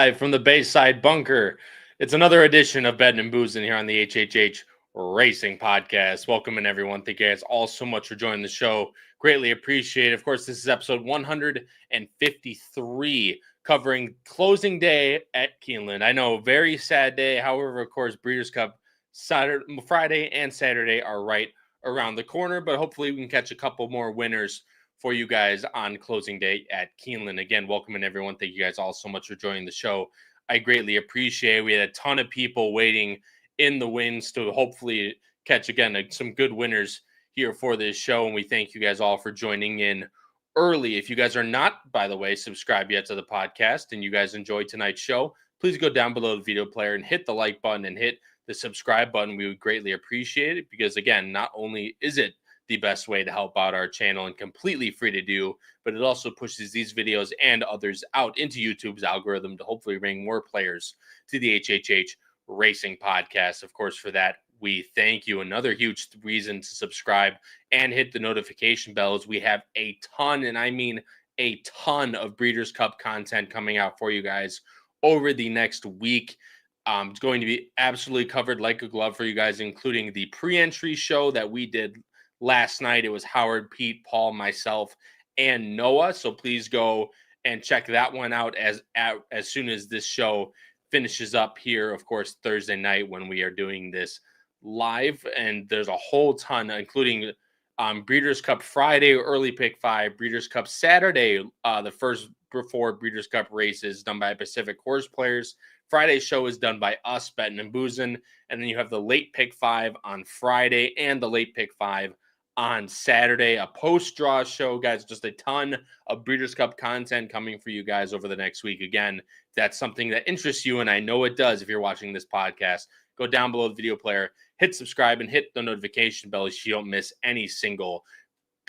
live from the Bayside Bunker. It's another edition of Bettin N Boozin here on the HHH Racing Podcast. Welcome in, everyone. Thank you guys all so much for joining the show. Greatly appreciate it. Of course, this is episode 153, covering closing day at Keeneland. I know, very sad day. However, of course, Breeders' Cup Friday and Saturday are right around the corner, but hopefully we can catch a couple more winners for you guys on closing day at Keeneland. Again, welcome in, everyone. Thank you guys all so much for joining the show. I greatly appreciate it. We had a ton of people waiting in the wings to hopefully catch, again, some good winners here for this show, and we thank you guys all for joining in early. If you guys are not, by the way, subscribed yet to the podcast and you guys enjoyed tonight's show, please go down below the video player and hit the like button and hit the subscribe button. We would greatly appreciate it because, again, not only is it the best way to help out our channel and completely free to do, but it also pushes these videos and others out into YouTube's algorithm to hopefully bring more players to the HHH Racing Podcast. Of course, for that, we thank you. Another huge reason to subscribe and hit the notification bell is we have a ton, and I mean a ton, of Breeders' Cup content coming out for you guys over the next week. It's going to be absolutely covered like a glove for you guys, including the pre-entry show that we did last night. It was Howard, Pete, Paul, myself, and Noah. So please go and check that one out as soon as this show finishes up here, of course, Thursday night when we are doing this live. And there's a whole ton, including Breeders' Cup Friday, early pick 5, Breeders' Cup Saturday, the first before Breeders' Cup races done by Pacific Horseplayers. Friday's show is done by us, Bettin N Boozin, and then you have the Late Pick 5 on Friday and the Late Pick 5 on Saturday. A post-draw show, guys. Just a ton of Breeders' Cup content coming for you guys over the next week. Again, if that's something that interests you, and I know it does if you're watching this podcast, go down below the video player, hit subscribe, and hit the notification bell so you don't miss any single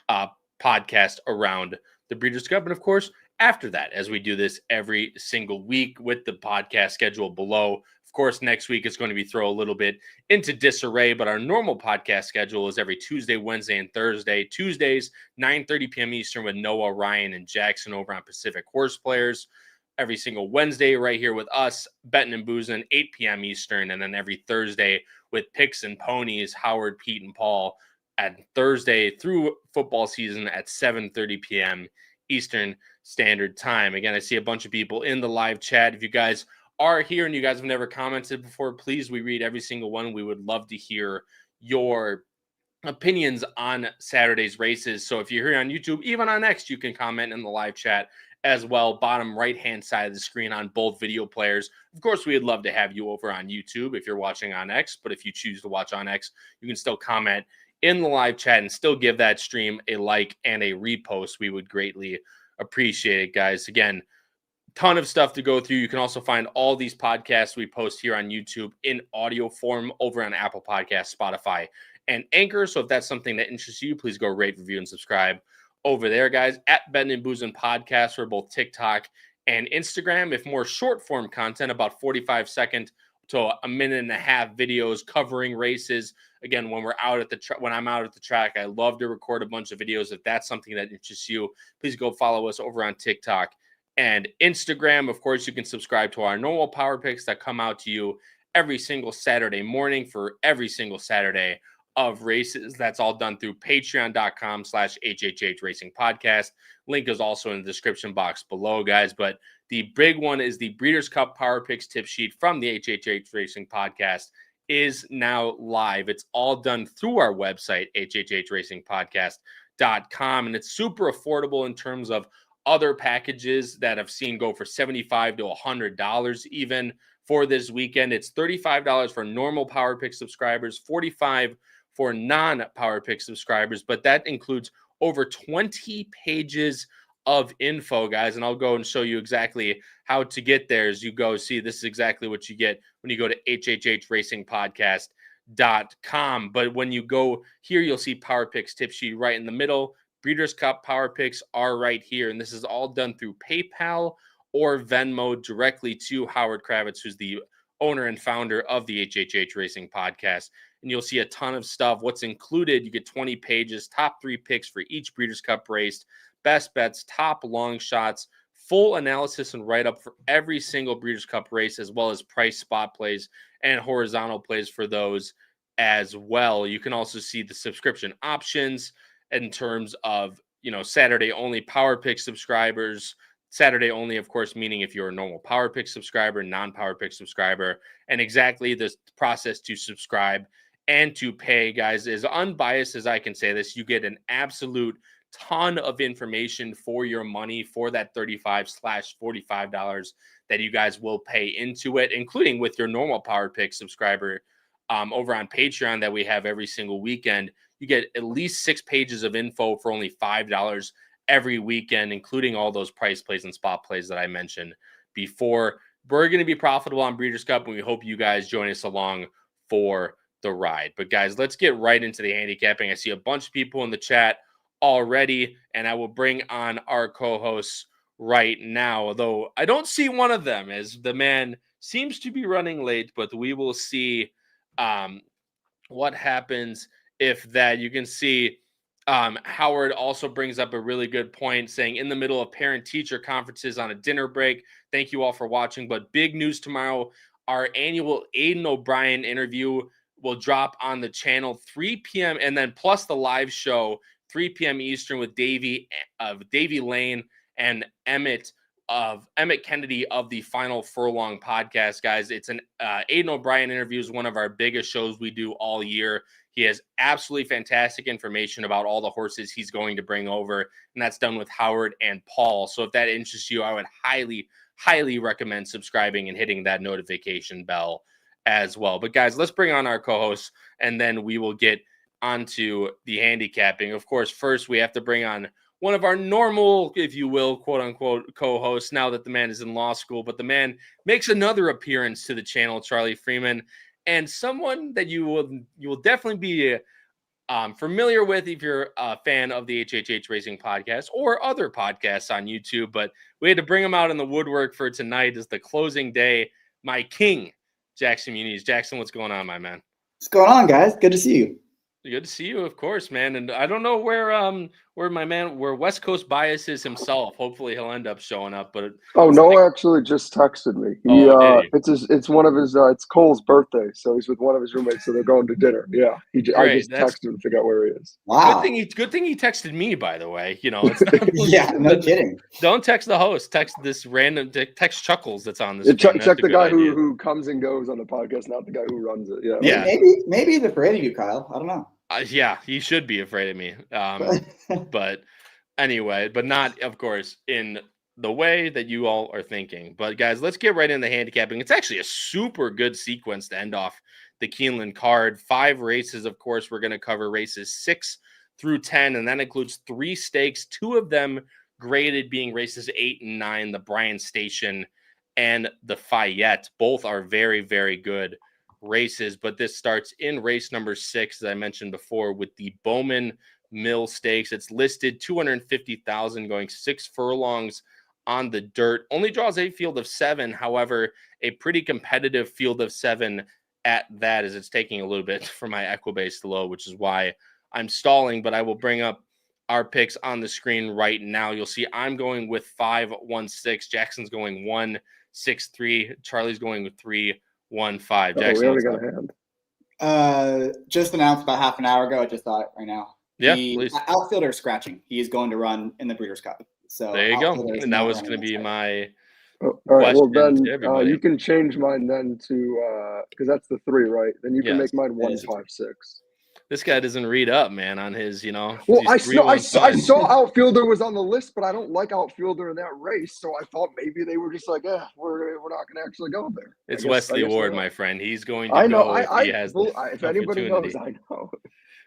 podcast around the Breeders' Cup. And, of course, after that, as we do this every single week with the podcast schedule below. Of course, next week is going to be throw a little bit into disarray, but our normal podcast schedule is every Tuesday, Wednesday, and Thursday. Tuesdays, 9:30 p.m. Eastern with Noah, Ryan, and Jackson over on Pacific Horseplayers. Every single Wednesday right here with us, Bettin N Boozin, 8 p.m. Eastern, and then every Thursday with Picks and Ponies, Howard, Pete, and Paul, at Thursday through football season at 7:30 p.m. Eastern Standard Time. Again, I see a bunch of people in the live chat. If you guys are here and you guys have never commented before, please, we read every single one. We would love to hear your opinions on Saturday's races. So if you're here on YouTube, even on X, you can comment in the live chat as well. Bottom right-hand side of the screen on both video players. Of course, we'd love to have you over on YouTube if you're watching on X, but if you choose to watch on X, you can still comment in the live chat and still give that stream a like and a repost. We would greatly appreciate it, guys. Again, ton of stuff to go through. You can also find all these podcasts we post here on YouTube in audio form over on Apple Podcasts, Spotify, and Anchor. So if that's something that interests you, please go rate, review, and subscribe over there, guys. At Bettin N Boozin Podcast for both TikTok and Instagram. If more short form content, about 45-second to a minute and a half videos covering races. Again, when we're out at the when I'm out at the track, I love to record a bunch of videos. If that's something that interests you, please go follow us over on TikTok and Instagram. Of course, you can subscribe to our normal power picks that come out to you every single Saturday morning for every single Saturday of races. That's all done through patreon.com/HHH Racing Podcast. Link is also in the description box below, guys. But the big one is the Breeders' Cup Power Picks tip sheet from the HHH Racing Podcast is now live. It's all done through our website, hhhracingpodcast.com. And it's super affordable in terms of other packages that I've seen go for $75 to $100 even for this weekend. It's $35 for normal Power Pick subscribers, $45 for non-Power Pick subscribers, but that includes over 20 pages of info, guys, and I'll go and show you exactly how to get there as you go. See, this is exactly what you get when you go to hhhracingpodcast.com. But when you go here, you'll see Power Picks tip sheet right in the middle. Breeders' Cup Power Picks are right here, and this is all done through PayPal or Venmo directly to Howard Kravitz, who's the owner and founder of the HHH Racing Podcast. And you'll see a ton of stuff. What's included, you get 20 pages, top 3 picks for each Breeders' Cup race, best bets, top long shots full analysis and write-up for every single Breeders' Cup race, as well as price spot plays and horizontal plays for those as well. You can also see the subscription options in terms of, Saturday only Power Pick subscribers. Saturday only, of course, meaning if you're a normal Power Pick subscriber, non-Power Pick subscriber, and exactly the process to subscribe and to pay, guys, as unbiased as I can say this. You get an absolute ton of information for your money for that $35/$45 that you guys will pay into it, including with your normal Power Pick subscriber over on Patreon that we have every single weekend. You get at least 6 pages of info for only $5 every weekend, including all those price plays and spot plays that I mentioned before. We're going to be profitable on Breeders' Cup, and we hope you guys join us along for the ride. But guys, let's get right into the handicapping. I see a bunch of people in the chat already, and I will bring on our co-hosts right now, although I don't see one of them, as the man seems to be running late, but we will see what happens if that. You can see Howard also brings up a really good point, saying in the middle of parent-teacher conferences on a dinner break. Thank you all for watching, but big news tomorrow. Our annual Aiden O'Brien interview will drop on the channel 3 p.m. and then plus the live show 3 p.m. Eastern with Davey Lane and Emmett Kennedy of the Final Furlong podcast, guys. It's an Aiden O'Brien interview is one of our biggest shows we do all year. He has absolutely fantastic information about all the horses he's going to bring over, and that's done with Howard and Paul. So if that interests you, I would highly recommend subscribing and hitting that notification bell as well. But guys, let's bring on our co-hosts, and then we will get onto the handicapping. Of course, first we have to bring on one of our normal, if you will, quote unquote, co-hosts now that the man is in law school, but the man makes another appearance to the channel, Charlie Freeman, and someone that you will definitely be familiar with if you're a fan of the HHH Racing Podcast or other podcasts on YouTube. But we had to bring him out in the woodwork for tonight as the closing day. My king, Jackson Muniz. Jackson, what's going on, my man? What's going on, guys? Good to see you. Good to see you, of course, man. And I don't know where West Coast Bias is himself. Hopefully he'll end up showing up. But Noah actually just texted me. It's one of his it's Cole's birthday, so he's with one of his roommates, so they're going to dinner. Yeah, I just texted him to figure out where he is. Wow. Good thing he texted me, by the way. It's not yeah, no kidding. Don't text the host. Text this random text Chuckles that's on this. Check the guy who comes and goes on the podcast, not the guy who runs it. Yeah. Maybe he's afraid of you, Kyle. I don't know. Yeah, he should be afraid of me. But anyway, but not, of course, in the way that you all are thinking. But guys, let's get right into handicapping. It's actually a super good sequence to end off the Keeneland card. 5 races, of course. We're going to cover races 6 through 10, and that includes 3 stakes, 2 of them graded being races 8 and 9, the Bryan Station and the Fayette. Both are very, very good races, but this starts in race number 6, as I mentioned before, with the Bowman Mill Stakes. It's listed 250,000, going 6 furlongs on the dirt. Only draws a field of 7. However, a pretty competitive field of 7 at that, as it's taking a little bit for my Equibase to load, which is why I'm stalling. But I will bring up our picks on the screen right now. You'll see I'm going with 5-1-6. Jackson's going 1-6-3. Charlie's going with 3-1-5. Jackson, we already got a hand. Just announced about half an hour ago. I just thought it right now. Yeah, the please. Outfielder is scratching. He is going to run in the Breeders' Cup. So there you go. And that was going to be my all right. Well, then you can change mine then to because that's the 3, right? Then you can make mine 1-5-6. This guy doesn't read up, man, on his, Well, I saw outfielder was on the list, but I don't like outfielder in that race, so I thought maybe they were just like, we're not going to actually go there. It's Wesley Ward, my friend. He's going to go if he has if anybody knows, I know.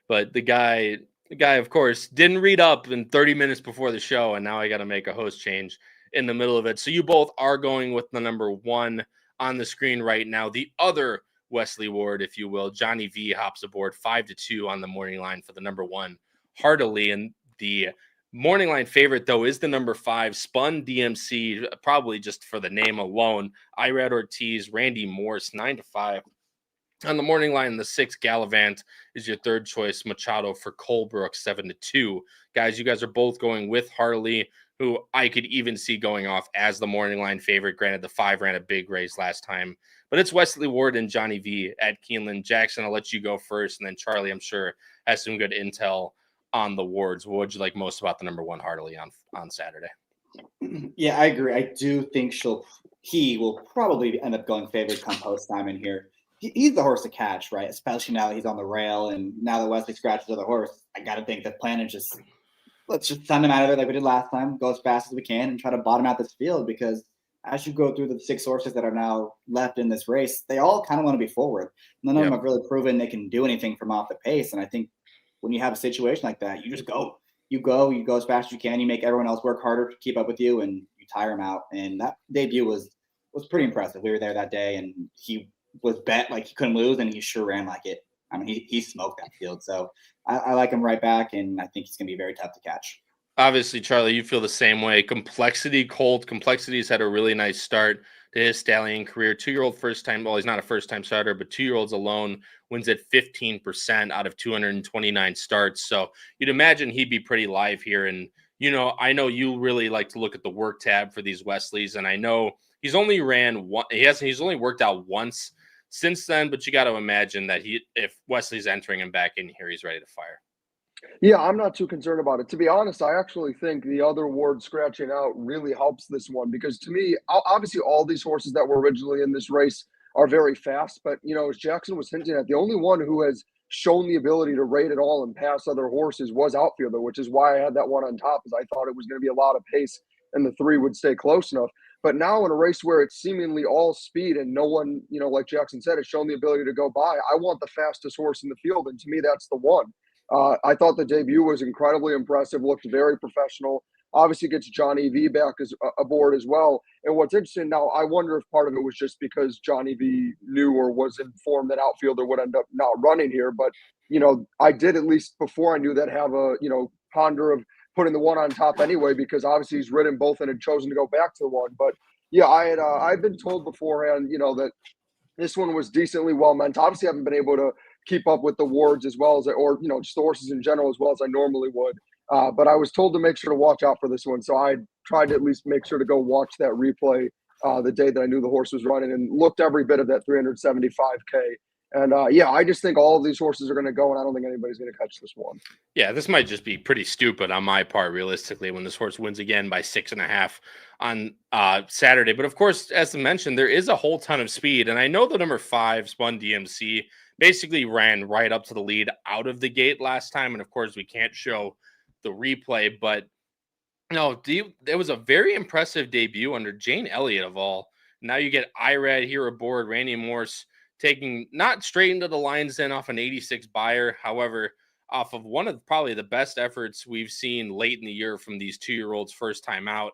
But the guy, of course, didn't read up in 30 minutes before the show, and now I got to make a host change in the middle of it. So you both are going with the number 1 on the screen right now. The other Wesley Ward, if you will, Johnny V, hops aboard 5-2 on the morning line for the number 1 heartily. And the morning line favorite, though, is the number 5 Spun DMC, probably just for the name alone. Irad Ortiz, Randy Morse, 9-5. On the morning line, the 6 Gallivant is your third choice. Machado for Colebrook, 7-2. Guys, you guys are both going with Harley who I could even see going off as the morning line favorite. Granted, the 5 ran a big race last time, but it's Wesley Ward and Johnny V at Keeneland. Jackson, I'll let you go first, and then Charlie, I'm sure, has some good intel on the Wards. What would you like most about the number 1 Hartley on Saturday? Yeah, I agree. I do think he will probably end up going favorite come post time in here. He's the horse to catch, right? Especially now that he's on the rail, and now that Wesley scratches the horse, I got to think the plan is just let's just send him out of it like we did last time, go as fast as we can, and try to bottom out this field, because as you go through the 6 horses that are now left in this race, they all kind of want to be forward. None of them have really proven they can do anything from off the pace, and I think when you have a situation like that, you just go. You go as fast as you can. You make everyone else work harder to keep up with you, and you tire them out. And that debut was pretty impressive. We were there that day, and he was bet like he couldn't lose, and he sure ran like it. I mean, he smoked that field. So I like him right back, and I think he's going to be very tough to catch. Obviously, Charlie, you feel the same way. Complexity's had a really nice start to his stallion career. 2-year-old first time. Well, he's not a first-time starter, but 2-year-olds alone wins at 15% out of 229 starts. So you'd imagine he'd be pretty live here. And, I know you really like to look at the work tab for these Wesleys, and I know he's only ran one. He's only worked out once since then, but you got to imagine that if Wesley's entering him back in here, he's ready to fire. Yeah, I'm not too concerned about it. To be honest, I actually think the other Ward scratching out really helps this one, because to me, obviously all these horses that were originally in this race are very fast, but as Jackson was hinting at, the only one who has shown the ability to rate it all and pass other horses was Outfielder, which is why I had that one on top, is I thought it was going to be a lot of pace and the 3 would stay close enough. But now in a race where it's seemingly all speed and no one, like Jackson said, has shown the ability to go by, I want the fastest horse in the field, and to me, that's the one. I thought the debut was incredibly impressive, looked very professional. Obviously gets Johnny V back aboard as well. And what's interesting now, I wonder if part of it was just because Johnny V knew or was informed that Outfielder would end up not running here. But, I did, at least before I knew that, have a, ponder of putting the 1 on top anyway, because obviously he's ridden both and had chosen to go back to the 1. But yeah, I'd been told beforehand, that this one was decently well meant. Obviously I haven't been able to keep up with the Wards as well as, or just the horses in general as well as I normally would. But I was told to make sure to watch out for this one. So I tried to at least make sure to go watch that replay the day that I knew the horse was running, and looked every bit of that 375K. And I just think all of these horses are going to go, and I don't think anybody's going to catch this one. Yeah, this might just be pretty stupid on my part, realistically, when this horse wins again by 6.5 on Saturday. But of course, as I mentioned, there is a whole ton of speed. And I know the number 5, Spun DMC, basically ran right up to the lead out of the gate last time. And of course, we can't show the replay, but there was a very impressive debut under Jane Elliott of all. Now you get Irad here aboard, Randy Morse taking not straight into the lines then off an 86 buyer. However, off of one of probably the best efforts we've seen late in the year from these 2-year-olds first time out.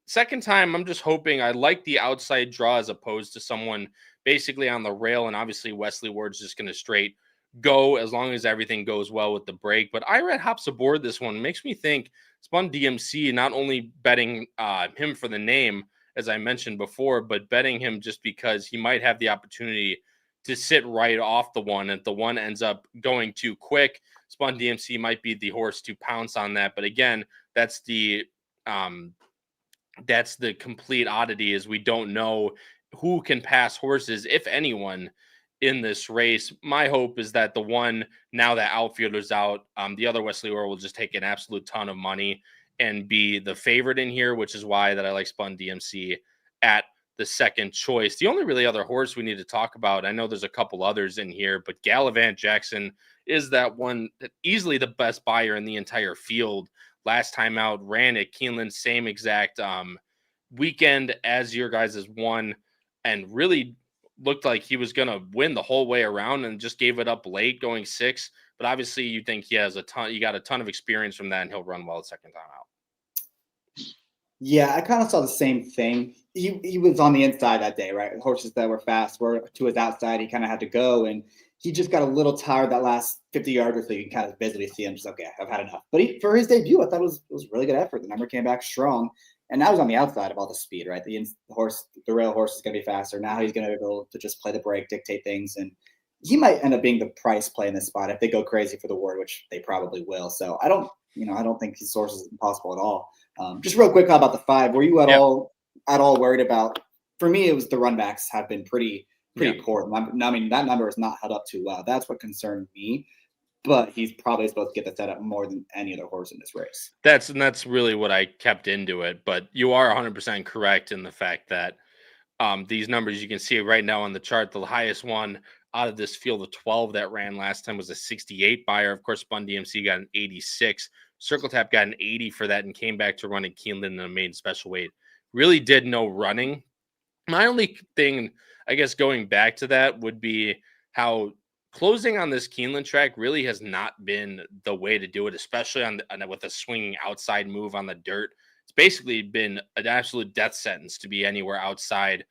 Second time, I'm just hoping, I like the outside draw as opposed to someone basically on the rail. And obviously Wesley Ward's just going to straight go as long as everything goes well with the break. But Irad hops aboard this one. Makes me think Spun DMC, not only betting him for the name, as I mentioned before, but betting him just because he might have the opportunity to sit right off the 1. If the 1 ends up going too quick, Spun DMC might be the horse to pounce on that. But again, that's the complete oddity, is we don't know who can pass horses, if anyone, in this race. My hope is that the 1, now that Outfielder's out, the other Wesley Ward will just take an absolute ton of money and be the favorite in here, which is why that I like Spun DMC at the second choice. The only really other horse we need to talk about, I know there's a couple others in here, but Gallivant Jackson is that one that easily the best buyer in the entire field. Last time out, ran at Keeneland, same exact weekend as your guys' 1, and really looked like he was going to win the whole way around, and just gave it up late going 6. But obviously you think he has you got a ton of experience from that, and he'll run well the second time out. Yeah, I kind of saw the same thing. He was on the inside that day, right? Horses that were fast were to his outside. He kind of had to go, and he just got a little tired that last 50 yards or so. You can kind of visibly see him just, okay, I've had enough. But for his debut, I thought it was really good effort. The number came back strong, and now he's on the outside of all the speed, right? The rail horse is going to be faster. Now he's going to be able to just play the break, dictate things, and he might end up being the price play in this spot if they go crazy for the Ward, which they probably will. So I don't think his source is impossible at all. Just real quick about the 5. Were you at Yep. all worried about? For me, it was the runbacks have been pretty poor. I mean, that number is not held up too well. That's what concerned me. But he's probably supposed to get the setup more than any other horse in this race. That's really what I kept into it. But you are 100% correct in the fact that these numbers you can see right now on the chart, the highest one out of this field of 12 that ran last time was a 68 buyer. Of course, Spun DMC got an 86. Circle Tap got an 80 for that and came back to running Keeneland in a main special weight. Really did no running. My only thing, I guess, going back to that would be how closing on this Keeneland track really has not been the way to do it, especially with a swinging outside move on the dirt. It's basically been an absolute death sentence to be anywhere outside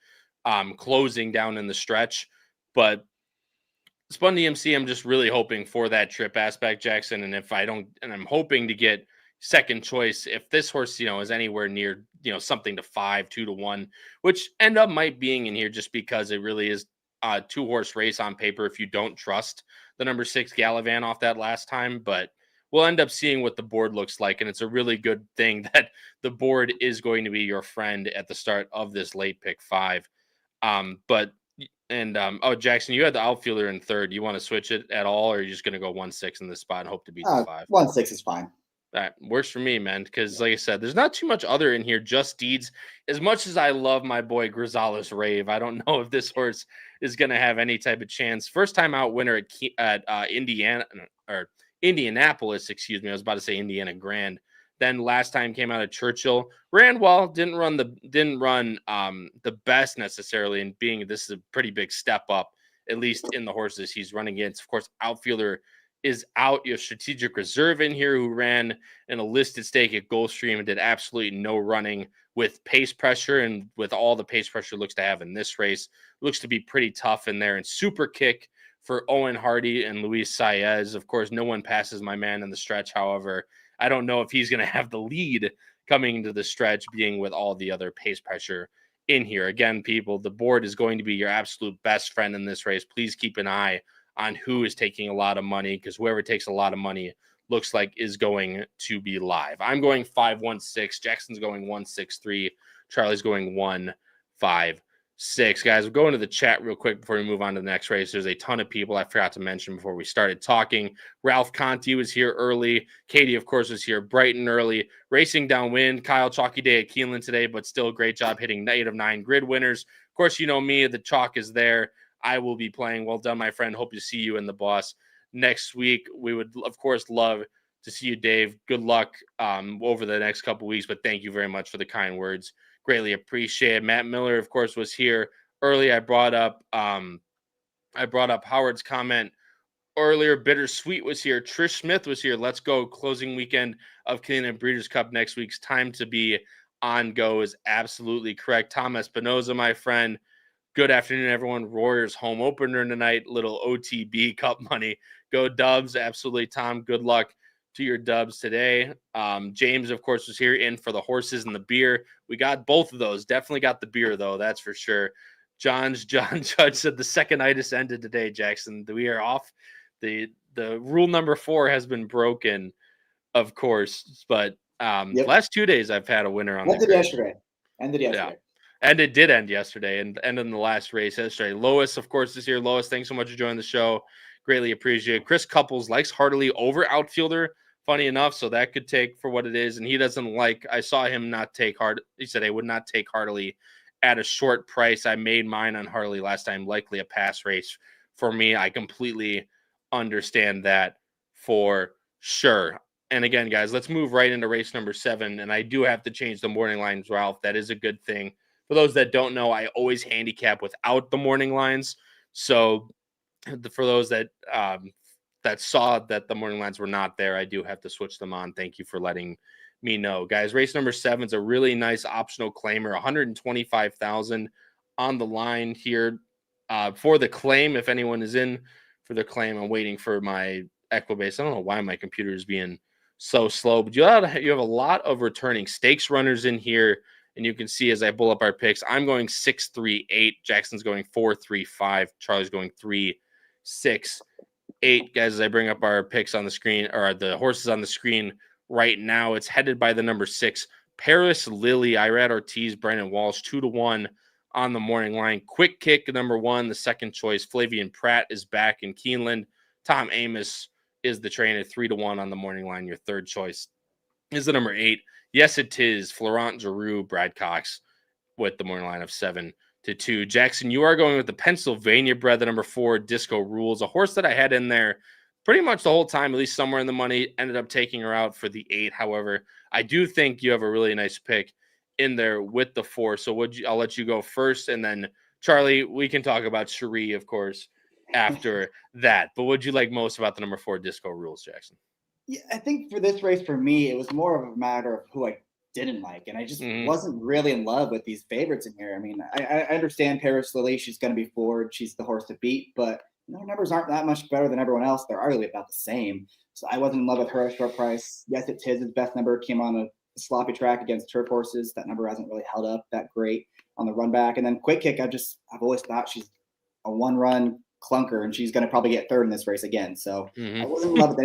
closing down in the stretch. But Spun DMC, I'm just really hoping for that trip aspect, Jackson. And if I don't, and I'm hoping to get second choice if this horse, is anywhere near, something to 5, 2 to 1, which end up might being in here just because it really is a 2-horse race on paper if you don't trust the number 6 Galavan off that last time. But we'll end up seeing what the board looks like. And it's a really good thing that the board is going to be your friend at the start of this late pick 5. Jackson, you had the outfielder in third. You want to switch it at all, or are you just going to go 1-6 in this spot and hope to beat the 5? 1-6 is fine. That works for me, man, because like I said, there's not too much other in here, just Deeds. As much as I love my boy Grisales Rave, I don't know if this horse is going to have any type of chance. First time out winner at Indianapolis, excuse me. I was about to say Indiana Grand. Then last time came out of Churchill, ran well, didn't run the best necessarily. And being this is a pretty big step up, at least in the horses he's running against. Of course, outfielder is out. You have Strategic Reserve in here who ran in a listed stake at Gulfstream and did absolutely no running with pace pressure, and with all the pace pressure looks to have in this race, looks to be pretty tough in there. And Super Kick for Owen Hardy and Luis Saez. Of course, no one passes my man in the stretch. However, I don't know if he's going to have the lead coming into the stretch, being with all the other pace pressure in here. Again, people, the board is going to be your absolute best friend in this race. Please keep an eye on who is taking a lot of money, because whoever takes a lot of money looks like is going to be live. I'm going 5-1-6. Jackson's going 1-6-3. Charlie's going 1-5-6. Guys, we'll go into the chat real quick before we move on to the next race. There's a ton of people I forgot to mention before we started talking. Ralph Conti was here early. Katie, of course, was here bright and early. Racing downwind. Kyle, chalky day at Keeneland today, but still a great job hitting -9 grid winners. Of course, you know me. The chalk is there. I will be playing. Well done, my friend. Hope to see you in the boss next week. We would, of course, love to see you, Dave. Good luck over the next couple weeks, but thank you very much for the kind words. Greatly appreciate it. Matt Miller, of course, was here early. I brought up Howard's comment earlier. Bittersweet was here. Trish Smith was here. Let's go. Closing weekend of Keeneland Breeders' Cup next week's time to be on go is absolutely correct. Tom Espinoza, my friend. Good afternoon, everyone. Warriors home opener tonight. Little OTB Cup money. Go Dubs. Absolutely, Tom. Good luck to your Dubs today. James, of course, was here in for the horses and the beer. We got both of those. Definitely got the beer, though. That's for sure. John Judge said the second-itis ended today, Jackson. We are off. The rule number 4 has been broken, of course. But last 2 days I've had a winner on Ended yesterday. Yeah. And it did end yesterday, and in the last race yesterday. Lois, of course, is here. Lois, thanks so much for joining the show. Greatly appreciate it. Chris Couples likes Hartley over outfielder. Funny enough, so that could take for what it is. And he doesn't like, I saw him not take he said I would not take Hartley at a short price. I made mine on Hartley last time, likely a pass race for me. I completely understand that for sure. And again, guys, let's move right into race number 7. And I do have to change the morning lines, Ralph. That is a good thing. For those that don't know, I always handicap without the morning lines. So for those that saw that the morning lines were not there, I do have to switch them on. Thank you for letting me know. Guys, race number 7 is a really nice optional claimer, $125,000 on the line here for the claim. If anyone is in for the claim, I'm waiting for my Equibase. I don't know why my computer is being so slow, but you have a lot of returning stakes runners in here. And you can see as I pull up our picks, I'm going 6-3-8. Jackson's going 4-3-5. Charlie's going 3-6-8. Guys, as I bring up our picks on the screen, or the horses on the screen right now, it's headed by the number 6, Paris Lily, Irad Ortiz, Brandon Walsh, 2-1 on the morning line. Quick Kick, number 1, the second choice. Flavian Pratt is back in Keeneland. Tom Amos is the trainer, 3-1 on the morning line. Your third choice is the number 8. Yes, it is Florent Giroux, Brad Cox with the morning line of 7-2. Jackson, you are going with the Pennsylvania bred, the number 4, Disco Rules, a horse that I had in there pretty much the whole time, at least somewhere in the money. Ended up taking her out for the 8. However, I do think you have a really nice pick in there with the 4. So I'll let you go first, and then Charlie, we can talk about Cherie, of course, after that. But what'd you like most about the number 4, Disco Rules, Jackson? Yeah, I think for this race, for me, it was more of a matter of who I didn't like, and I just wasn't really in love with these favorites in here. I mean, I understand Paris Lily; she's going to be forward; she's the horse to beat, but her numbers aren't that much better than everyone else. They're arguably about the same. So I wasn't in love with her at a short price. Yes, it's his best number. Came on a sloppy track against turf horses. That number hasn't really held up that great on the run back. And then Quick Kick, I've always thought she's a one-run clunker, and she's going to probably get third in this race again. So I wasn't in love with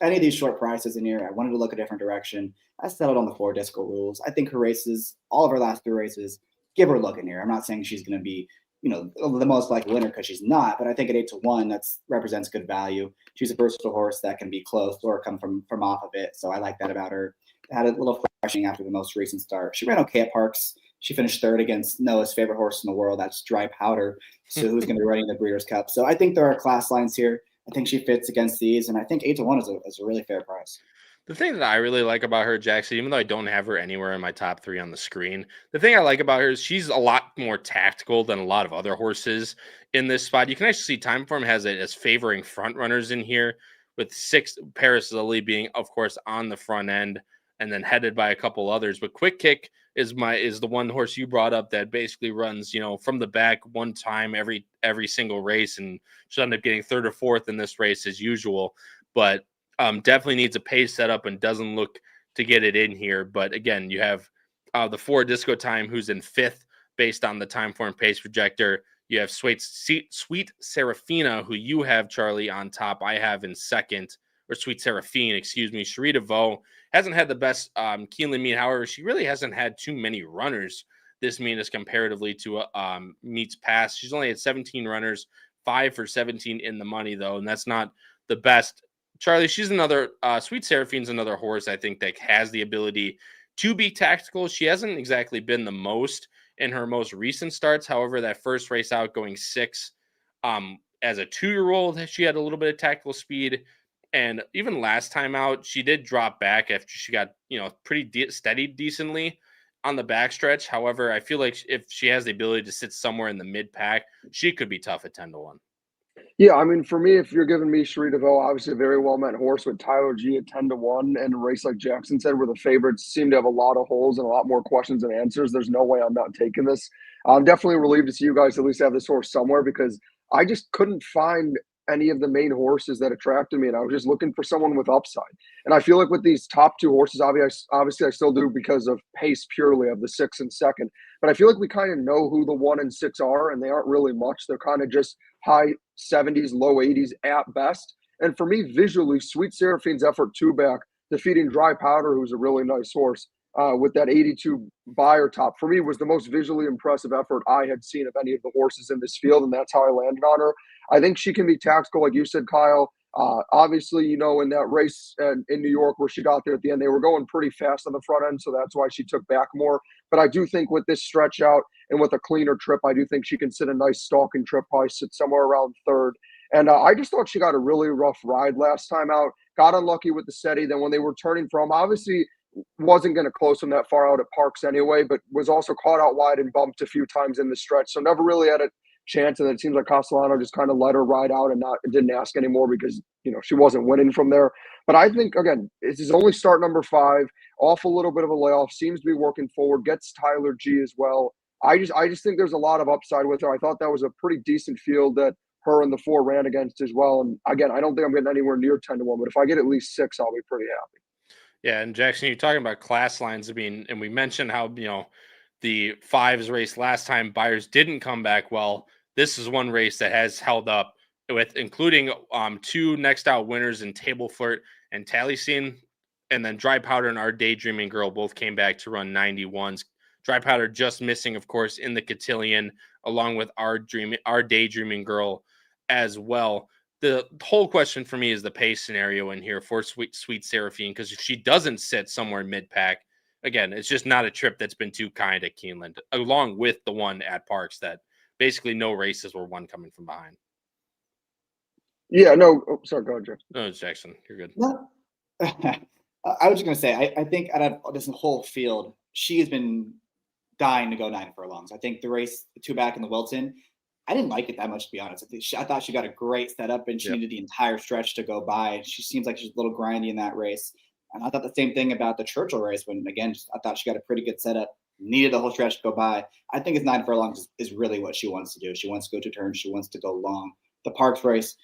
any of these short prices in here. I wanted to look a different direction. I settled on the 4, Disco Rules. I think her races, all of her last 3 races, give her a look in here. I'm not saying she's going to be, the most likely winner, because she's not, but I think at 8-1, that represents good value. She's a versatile horse that can be close or come from off of it. So I like that about her. Had a little freshening after the most recent start. She ran okay at Parks. She finished 3rd against Noah's favorite horse in the world. That's Dry Powder. So who's going to be running the Breeders' Cup? So I think there are class lines here. I think she fits against these, and I think 8-1 is a really fair price. The thing that I really like about her, Jackson, even though I don't have her anywhere in my top 3 on the screen, the thing I like about her is she's a lot more tactical than a lot of other horses in this spot. You can actually see Timeform has it as favoring front runners in here, with 6, Paris Lily being, of course, on the front end and then headed by a couple others. But Quick Kick is the one horse you brought up that basically runs, from the back one time every single race, and she'll end up getting 3rd or 4th in this race as usual. But definitely needs a pace setup and doesn't look to get it in here. But again, you have the 4, Disco Time, who's in 5th based on the Timeform pace projector. You have Sweet Serafina, who you have, Charlie, on top. I have in 2nd, or Sweet Seraphine, excuse me. Cherie DeVoe hasn't had the best Keeneland meet. However, she really hasn't had too many runners this meet as comparatively to meets past. She's only had 17 runners, 5 for 17 in the money, though, and that's not the best. Charlie, she's another, Sweet Seraphine's another horse I think that has the ability to be tactical. She hasn't exactly been the most in her most recent starts. However, that first race out going 6, as a 2-year-old, she had a little bit of tactical speed. And even last time out, she did drop back after she got, pretty steady decently on the backstretch. However, I feel like if she has the ability to sit somewhere in the mid-pack, she could be tough at 10-1. Yeah, I mean, for me, if you're giving me Cherie DeVoe, obviously a very well-met horse with Tyler G at 10-1, and a race like Jackson said, where the favorites seem to have a lot of holes and a lot more questions than answers, there's no way I'm not taking this. I'm definitely relieved to see you guys at least have this horse somewhere, because I just couldn't find any of the main horses that attracted me, and I was just looking for someone with upside. And I feel like with these top 2 horses, obviously I still do because of pace purely of the 6 and 2nd, but I feel like we kind of know who the 1 and 6 are, and they aren't really much. They're kind of just high 70s, low 80s at best. And for me, visually, Sweet Seraphine's effort 2-back, defeating Dry Powder, who's a really nice horse, with that 82 buyer top, for me was the most visually impressive effort I had seen of any of the horses in this field, and that's how I landed on her. I think she can be tactical, like you said, Kyle. Obviously, in that race in New York where she got there at the end, they were going pretty fast on the front end, so that's why she took back more. But I do think with this stretch out and with a cleaner trip, I do think she can sit a nice stalking trip, probably sit somewhere around 3rd. And I just thought she got a really rough ride last time out, got unlucky with the steady. Then when they were turning from, obviously wasn't going to close them that far out at Parks anyway, but was also caught out wide and bumped a few times in the stretch. So never really had a chance, and it seems like Castellano just kind of let her ride out and didn't ask anymore because she wasn't winning from there. But I think, again, it's his only start, number 5, off a little bit of a layoff, seems to be working forward, gets Tyler G as well. I just think there's a lot of upside with her. I thought that was a pretty decent field that her and the 4 ran against as well. And again, I don't think I'm getting anywhere near 10-1, but if I get at least 6, I'll be pretty happy. Yeah, and Jackson, you're talking about class lines. I mean, and we mentioned how the 5s race last time buyers didn't come back well. This is one race that has held up, with including 2 next out winners in Table Flirt and Taliesin. And then Dry Powder and Our Daydreaming Girl both came back to run 91s. Dry Powder just missing, of course, in the cotillion, along with Our Daydreaming Girl as well. The whole question for me is the pace scenario in here for Sweet Seraphine, because if she doesn't sit somewhere mid-pack, again, it's just not a trip that's been too kind at Keeneland, along with the one at Parks that basically no races were one coming from behind. Yeah, no. Oh, sorry, go ahead, Jackson. No, Jackson, you're good. No. I was just going to say, I think out of this whole field, she has been dying to go 9 furlongs. I think the race, the 2 back in the Wilton, I didn't like it that much, to be honest. I thought she got a great setup, and she needed the entire stretch to go by. She seems like she's a little grindy in that race. And I thought the same thing about the Churchill race when, again, I thought she got a pretty good setup, needed the whole stretch to go by. I think it's 9 furlongs is really what she wants to do. She wants to go 2 turns. She wants to go long. The Parks race,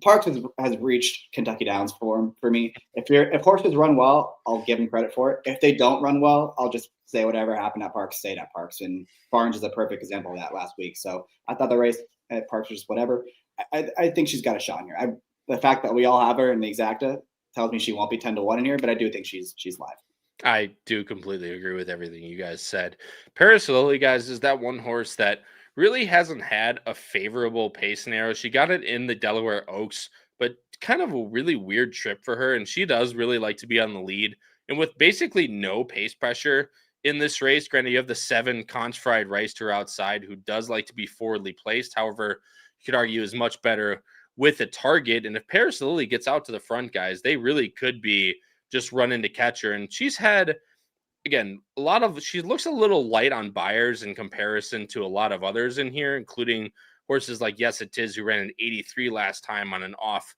Parks has reached Kentucky Downs form for me. If horses run well, I'll give them credit for it. If they don't run well, I'll just say whatever happened at Parks stayed at Parks. And Barnes is a perfect example of that last week. So I thought the race at Parks was just whatever. I think she's got a shot in here. The fact that we all have her in the exacta tells me she won't be 10-1 in here, but I do think she's live. I do completely agree with everything you guys said. Paris Lily, guys, is that one horse that really hasn't had a favorable pace scenario. She got it in the Delaware Oaks, but kind of a really weird trip for her. And she does really like to be on the lead. And with basically no pace pressure in this race, granted, you have the 7 Conch Fried Rice to her outside, who does like to be forwardly placed. However, you could argue is much better with a target. And if Paris Lily gets out to the front, guys, they really could be just running to catch her. And she's had, again, she looks a little light on buyers in comparison to a lot of others in here, including horses like Yes It Is, who ran an 83 last time on an off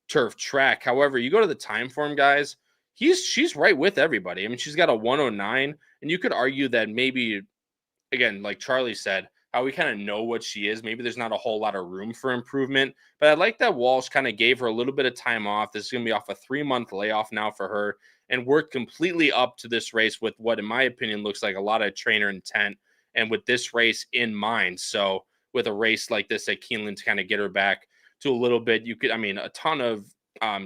turf track. However, you go to the time form, guys, she's right with everybody. I mean, she's got a 109, and you could argue that maybe, again, like Charlie said, how we kind of know what she is. Maybe there's not a whole lot of room for improvement, but I like that Walsh kind of gave her a little bit of time off. This is going to be off a 3-month layoff now for her, and worked completely up to this race with what, in my opinion, looks like a lot of trainer intent, and with this race in mind. So with a race like this at Keeneland to kind of get her back to a little bit, a ton of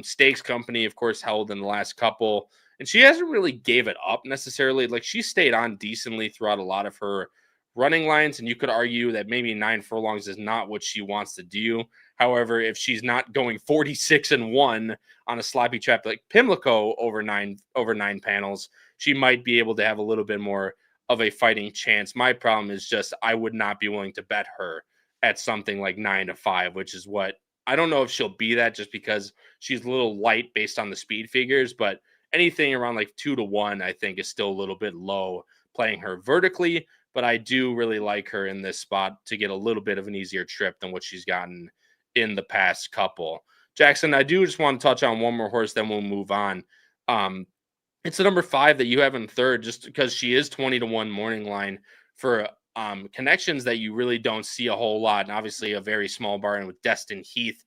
stakes company, of course, held in the last couple, and she hasn't really gave it up necessarily. Like, she stayed on decently throughout a lot of her running lines, and you could argue that maybe 9 furlongs is not what she wants to do. However, if she's not going 46-1 on a sloppy trap like Pimlico over nine panels, she might be able to have a little bit more of a fighting chance. My problem is just I would not be willing to bet her at something like 9-5, which is what I don't know if she'll be that, just because she's a little light based on the speed figures, but anything around like 2-1, I think, is still a little bit low playing her vertically. But I do really like her in this spot to get a little bit of an easier trip than what she's gotten in the past couple. Jackson, I do just want to touch on one more horse, then we'll move on. It's the number 5 that you have in third, just because she is 20-1 morning line for connections that you really don't see a whole lot. And obviously a very small barn with Destin Heath.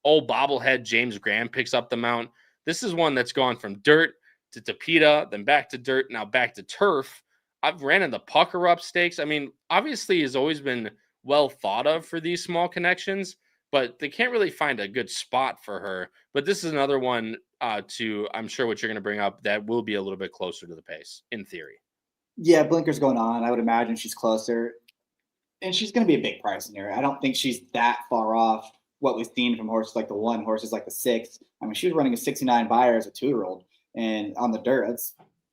Old bobblehead James Graham picks up the mount. This is one that's gone from dirt to Tapeta, then back to dirt, now back to turf. I've ran in the Pucker Up Stakes. I mean, obviously has always been well thought of for these small connections, but they can't really find a good spot for her. But this is another one I'm sure what you're going to bring up that will be a little bit closer to the pace, in theory. Yeah, blinker's going on. I would imagine she's closer. And she's going to be a big price in here. I don't think she's that far off what we've seen from horses like the 1, horses like the 6. I mean, she was running a 69 buyer as a 2-year-old. And on the dirt,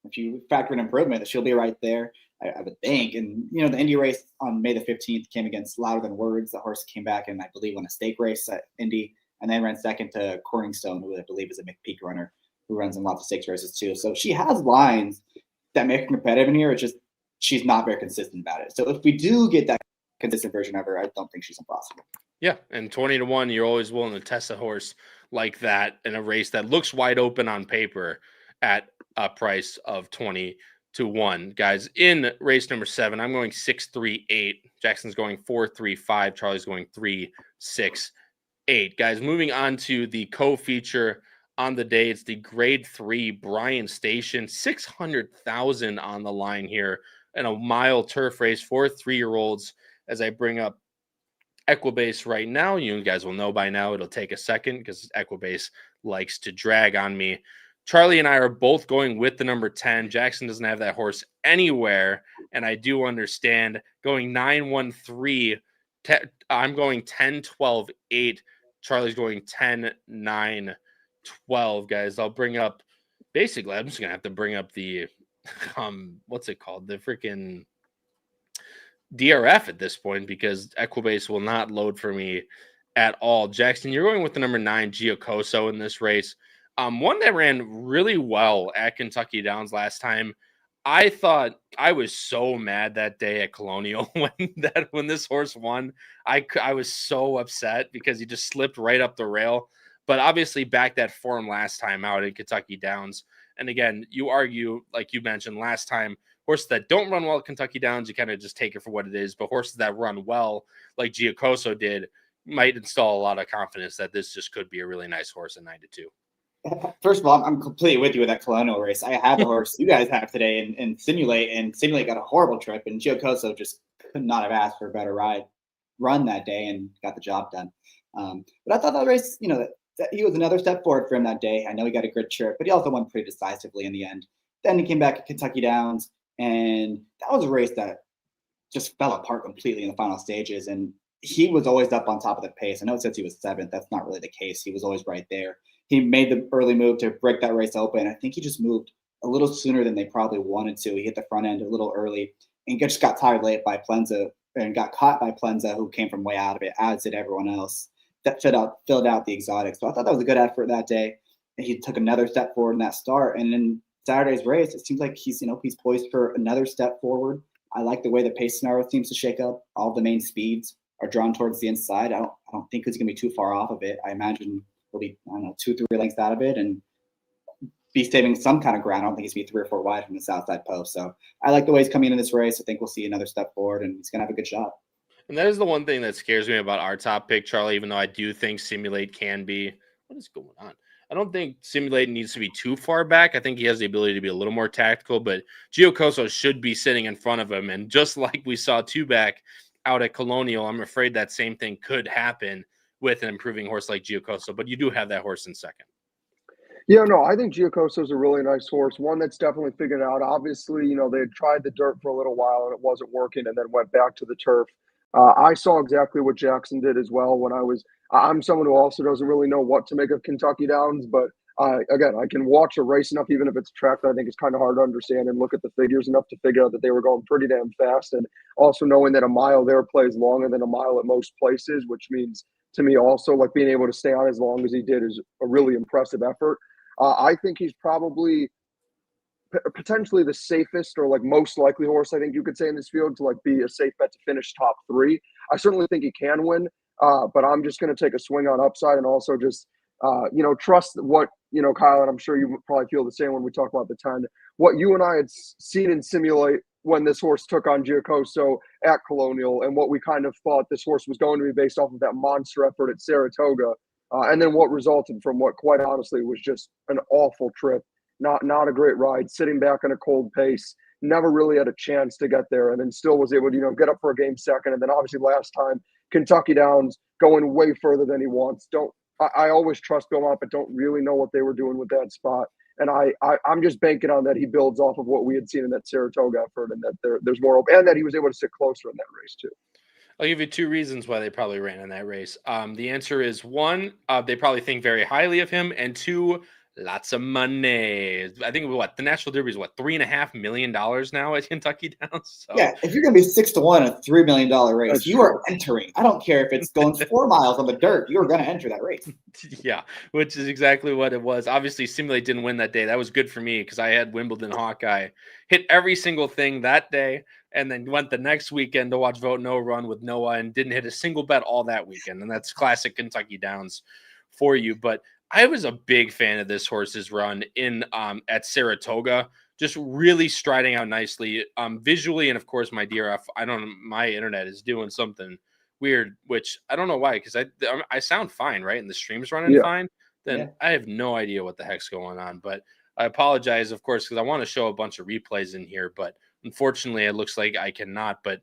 if you factor in improvement, she'll be right there, I would think. And, the Indy race on May the 15th came against Louder Than Words. The horse came back and I believe won a stake race at Indy, and then ran second to Corningstone, who I believe is a McPeak runner who runs in lots of stakes races too. So she has lines that make her competitive in here. It's just she's not very consistent about it. So if we do get that consistent version of her, I don't think she's impossible. Yeah, and 20-1, you're always willing to test a horse like that in a race that looks wide open on paper at a price of 20-1. Guys, in race number 7, I'm going 6-3-8. Jackson's going 4-3-5. Charlie's going 3-6-8. Guys, moving on to the co-feature on the day. It's the grade 3 Bryan Station, 600,000 on the line here in a mile turf race for 3-year-olds. As I bring up Equibase right now, you guys will know by now it'll take a second because Equibase likes to drag on me. Charlie and I are both going with the number 10. Jackson doesn't have that horse anywhere, and I do understand. Going 9-1-3. I'm going 10-12-8. Charlie's going 10-9-12, guys. I'll bring up, basically, I'm just going to have to bring up the, what's it called? The freaking DRF at this point, because Equibase will not load for me at all. Jackson, you're going with the number 9, Giocoso, in this race. One that ran really well at Kentucky Downs last time. I thought I was so mad that day at Colonial when this horse won. I was so upset because he just slipped right up the rail. But obviously back that form last time out at Kentucky Downs. And again, you argue, like you mentioned last time, horses that don't run well at Kentucky Downs, you kind of just take it for what it is. But horses that run well, like Giocoso did, might install a lot of confidence that this just could be a really nice horse at 9-2. First of all, I'm completely with you with that Colonial race. I had the horse you guys have today and Simulate got a horrible trip, and Giocoso just could not have asked for a better run that day and got the job done. But I thought that race, that he was another step forward for him that day. I know he got a good trip, but he also won pretty decisively in the end. Then he came back at Kentucky Downs, and that was a race that just fell apart completely in the final stages. And he was always up on top of the pace. I know it says he was 7th. That's not really the case. He was always right there. He made the early move to break that race open. I think he just moved a little sooner than they probably wanted to. He hit the front end a little early and just got tired late by Plenza and got caught by Plenza, who came from way out of it, as did everyone else. That filled out the exotic. So I thought that was a good effort that day. And he took another step forward in that start. And in Saturday's race, it seems like he's poised for another step forward. I like the way the pace scenario seems to shake up. All the main speeds are drawn towards the inside. I don't think he's going to be too far off of it. I imagine he'll be, 2-3 lengths out of it and be saving some kind of ground. I don't think he's going to be 3 or 4 wide from the south side post. So I like the way he's coming in this race. I think we'll see another step forward, and he's going to have a good shot. And that is the one thing that scares me about our top pick, Charlie, even though I do think Simulate can be. What is going on? I don't think Simulate needs to be too far back. I think he has the ability to be a little more tactical, but Giocoso should be sitting in front of him. And just like we saw 2 back out at Colonial, I'm afraid that same thing could happen with an improving horse like Giocoso. But you do have that horse in second. Yeah, no, I think Giocoso is a really nice horse, one that's definitely figured out. Obviously, they had tried the dirt for a little while and it wasn't working, and then went back to the turf. I saw exactly what Jackson did as well when I'm someone who also doesn't really know what to make of Kentucky Downs, but again, I can watch a race enough, even if it's a track that I think is kind of hard to understand, and look at the figures enough to figure out that they were going pretty damn fast. And also knowing that a mile there plays longer than a mile at most places, which means to me also like being able to stay on as long as he did is a really impressive effort. I think he's probably potentially the safest or like most likely horse I think you could say in this field to like be a safe bet to finish top 3. I certainly think he can win, but I'm just going to take a swing on upside and also just trust what Kyle, and I'm sure you probably feel the same when we talk about the 10. What you and I had seen in Simulate when this horse took on Giocoso at Colonial, and what we kind of thought this horse was going to be based off of that monster effort at Saratoga, and then what resulted from what quite honestly was just an awful trip. Not a great ride, sitting back in a cold pace, never really had a chance to get there, and then still was able to, get up for a game second. And then obviously last time, Kentucky Downs going way further than he wants. I always trust Belmont, but don't really know what they were doing with that spot. And I'm just banking on that he builds off of what we had seen in that Saratoga effort, and that there's more open, and that he was able to sit closer in that race too. I'll give you 2 reasons why they probably ran in that race. The answer is 1, they probably think very highly of him, and 2, lots of money. I think the National Derby is $3.5 million now at Kentucky Downs. So. Yeah, if you're going to be 6-1 in a $3 million race, you are entering. I don't care if it's going 4 miles on the dirt. You are going to enter that race. Yeah, which is exactly what it was. Obviously, Simulate didn't win that day. That was good for me because I had Wimbledon Hawkeye hit every single thing that day, and then went the next weekend to watch Vote No run with Noah and didn't hit a single bet all that weekend. And that's classic Kentucky Downs for you. But I was a big fan of this horse's run in at Saratoga, just really striding out nicely visually. And of course, my DRF, my internet is doing something weird, which I don't know why, because I sound fine, right? And the stream's running fine. Then I have no idea what the heck's going on. But I apologize, of course, because I want to show a bunch of replays in here, but unfortunately, it looks like I cannot. But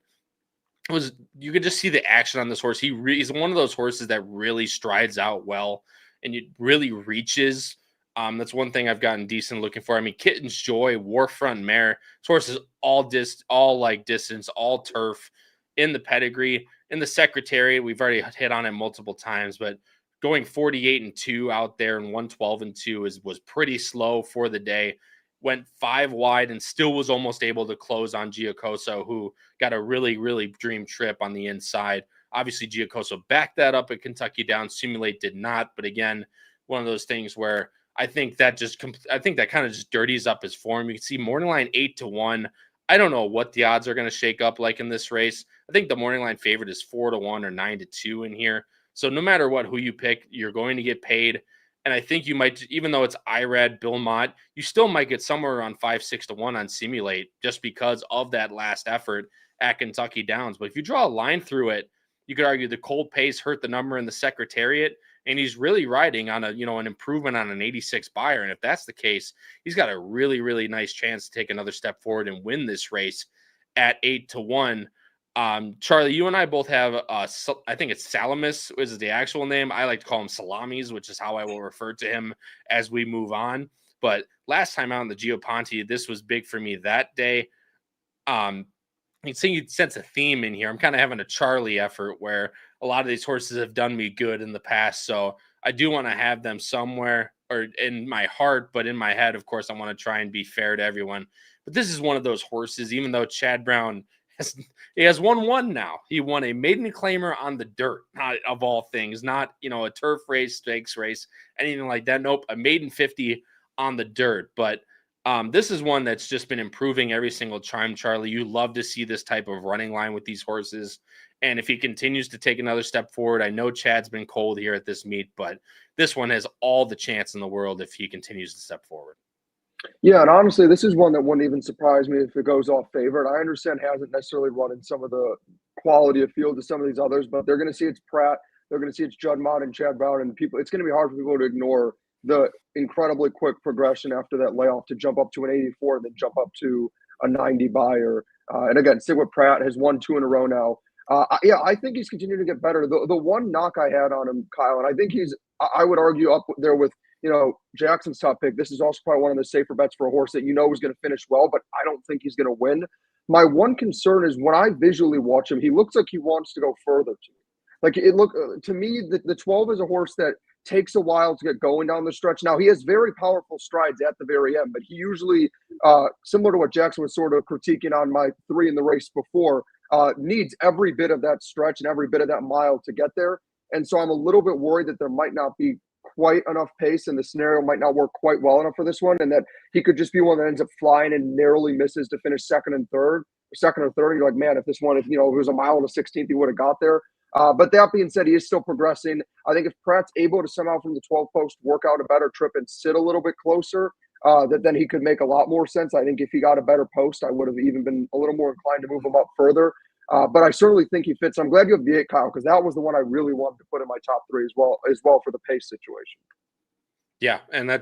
you could just see the action on this horse. He's one of those horses that really strides out well, and it really reaches That's one thing I've gotten decent looking for. I mean, Kitten's Joy, Warfront Mare. This horse is all distance, all turf in the pedigree. In the Secretariat, we've already hit on it multiple times, but going 48-2 out there and 112-2 was pretty slow for the day. Went 5 wide and still was almost able to close on Giacoso, who got a really, really dream trip on the inside. Obviously, Giacoso backed that up at Kentucky Downs. Simulate did not, but again, one of those things where I think that kind of just dirties up his form. You can see morning line 8-1. I don't know what the odds are going to shake up like in this race. I think the morning line favorite is 4-1 or 9-2 in here. So no matter who you pick, you're going to get paid. And I think you might, even though it's IRAD, Belmont, you still might get somewhere around 5-6-1 on Simulate just because of that last effort at Kentucky Downs. But if you draw a line through it, you could argue the cold pace hurt the number in the Secretariat, and he's really riding on an improvement on an 86 buyer. And if that's the case, he's got a really, really nice chance to take another step forward and win this race at 8-1. Charlie, you and I both have, I think it's Salamis is the actual name. I like to call him Salamis, which is how I will refer to him as we move on. But last time out in the Geoponte, this was big for me that day. You can see you sense a theme in here. I'm kind of having a Charlie effort where a lot of these horses have done me good in the past. So I do want to have them somewhere or in my heart, but in my head, of course, I want to try and be fair to everyone. But this is one of those horses, even though Chad Brown has won one now. He won a maiden claimer on the dirt, not of all things, not, a turf race, stakes race, anything like that. Nope, a maiden 50 on the dirt. But this is one that's just been improving every single time, Charlie. You love to see this type of running line with these horses. And if he continues to take another step forward, I know Chad's been cold here at this meet, but this one has all the chance in the world if he continues to step forward. Yeah, and honestly, this is one that wouldn't even surprise me if it goes off favorite. I understand hasn't necessarily run in some of the quality of field to some of these others, but they're going to see it's Pratt, they're going to see it's Judd Mott and Chad Brown, and people. It's going to be hard for people to ignore the incredibly quick progression after that layoff to jump up to an 84 and then jump up to a 90 buyer. And again, stick with Pratt, has won 2 in a row now. I think he's continuing to get better. The one knock I had on him, Kyle, and I think I would argue up there with, Jackson's top pick. This is also probably one of the safer bets for a horse that is going to finish well, but I don't think he's going to win. My one concern is when I visually watch him, he looks like he wants to go further to me. Like to me, the 12 is a horse that takes a while to get going down the stretch. Now, he has very powerful strides at the very end, but he usually, similar to what Jackson was sort of critiquing on my 3 in the race before, needs every bit of that stretch and every bit of that mile to get there. And so I'm a little bit worried that there might not be quite enough pace and the scenario might not work quite well enough for this one, and that he could just be one that ends up flying and narrowly misses to finish second or third. You're like, man, if this one, if it was a mile and a 16th, he would have got there. But that being said, he is still progressing. I think if Pratt's able to somehow from the 12 post work out a better trip and sit a little bit closer, then he could make a lot more sense. I think if he got a better post, I would have even been a little more inclined to move him up further. But I certainly think he fits. I'm glad you have the 8, Kyle, because that was the one I really wanted to put in my top 3 as well for the pace situation. Yeah, and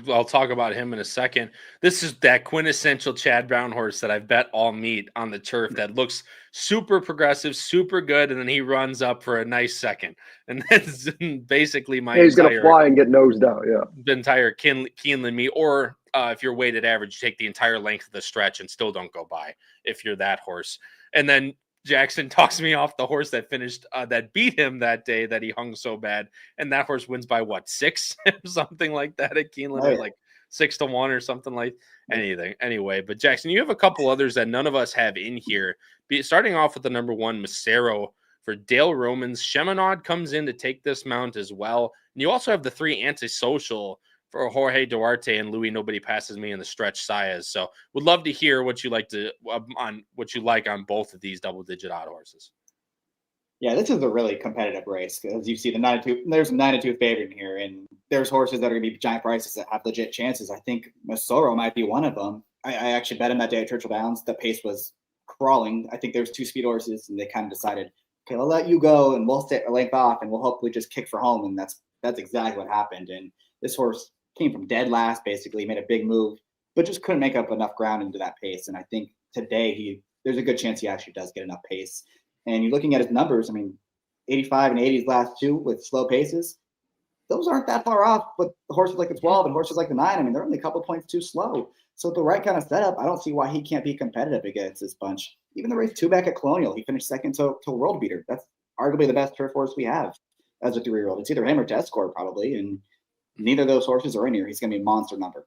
I'll talk about him in a second. This is that quintessential Chad Brown horse that I bet all meet on the turf that looks super progressive, super good, and then he runs up for a nice second. And that's basically he's going to fly and get nosed out, yeah. The entire Keeneland meet, or if you're weighted average, take the entire length of the stretch and still don't go by if you're that horse. And then Jackson talks me off the horse that finished, that beat him that day that he hung so bad. And that horse wins by 6, something like that at Keeneland, Oh, yeah. like 6-1 or something like anything. Anyway, but Jackson, you have a couple others that none of us have in here. Starting off with the number 1, Macero for Dale Romans. Cheminade comes in to take this mount as well. And you also have the 3 Antisocial for Jorge Duarte and Louis Nobody Passes Me in the stretch Sayas. So would love to hear what you like on both of these double-digit odd horses. Yeah, this is a really competitive race because you see there's a 9-2 favorite here, and there's horses that are going to be giant prices that have legit chances. I think Masoro might be one of them. I actually bet him that day at Churchill Downs. The pace was crawling. I think there was 2 speed horses, and they kind of decided, okay, I'll let you go, and we'll stay a length off, and we'll hopefully just kick for home. And that's exactly what happened. And this horse came from dead last, basically, made a big move, but just couldn't make up enough ground into that pace. And I think today there's a good chance he actually does get enough pace. And you're looking at his numbers, 85 and 80 last 2 with slow paces. those aren't that far off, but horses like the 12 and horses like the 9, I mean, they're only a couple points too slow. So the right kind of setup, I don't see why he can't be competitive against this bunch. Even the race 2 back at Colonial, he finished second to World Beater. That's arguably the best turf horse we have as a 3-year-old. It's either him or Test Score probably, and neither of those horses are in here. He's going to be a monster number.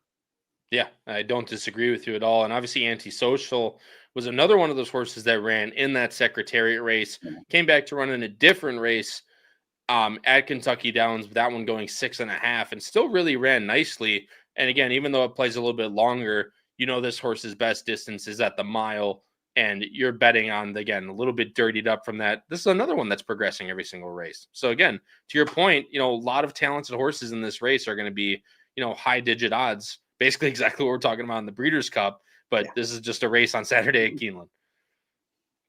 Yeah, I don't disagree with you at all. And obviously Antisocial was another one of those horses that ran in that Secretariat race, came back to run in a different race at Kentucky Downs, that one going 6.5, and still really ran nicely. And again, even though it plays a little bit longer, this horse's best distance is at the mile, and you're betting on, again, a little bit dirtied up from that. This is another one that's progressing every single race. So again, to your point, a lot of talented horses in this race are going to be, high digit odds, basically exactly what we're talking about in the Breeders' Cup, but this is just a race on Saturday at Keeneland.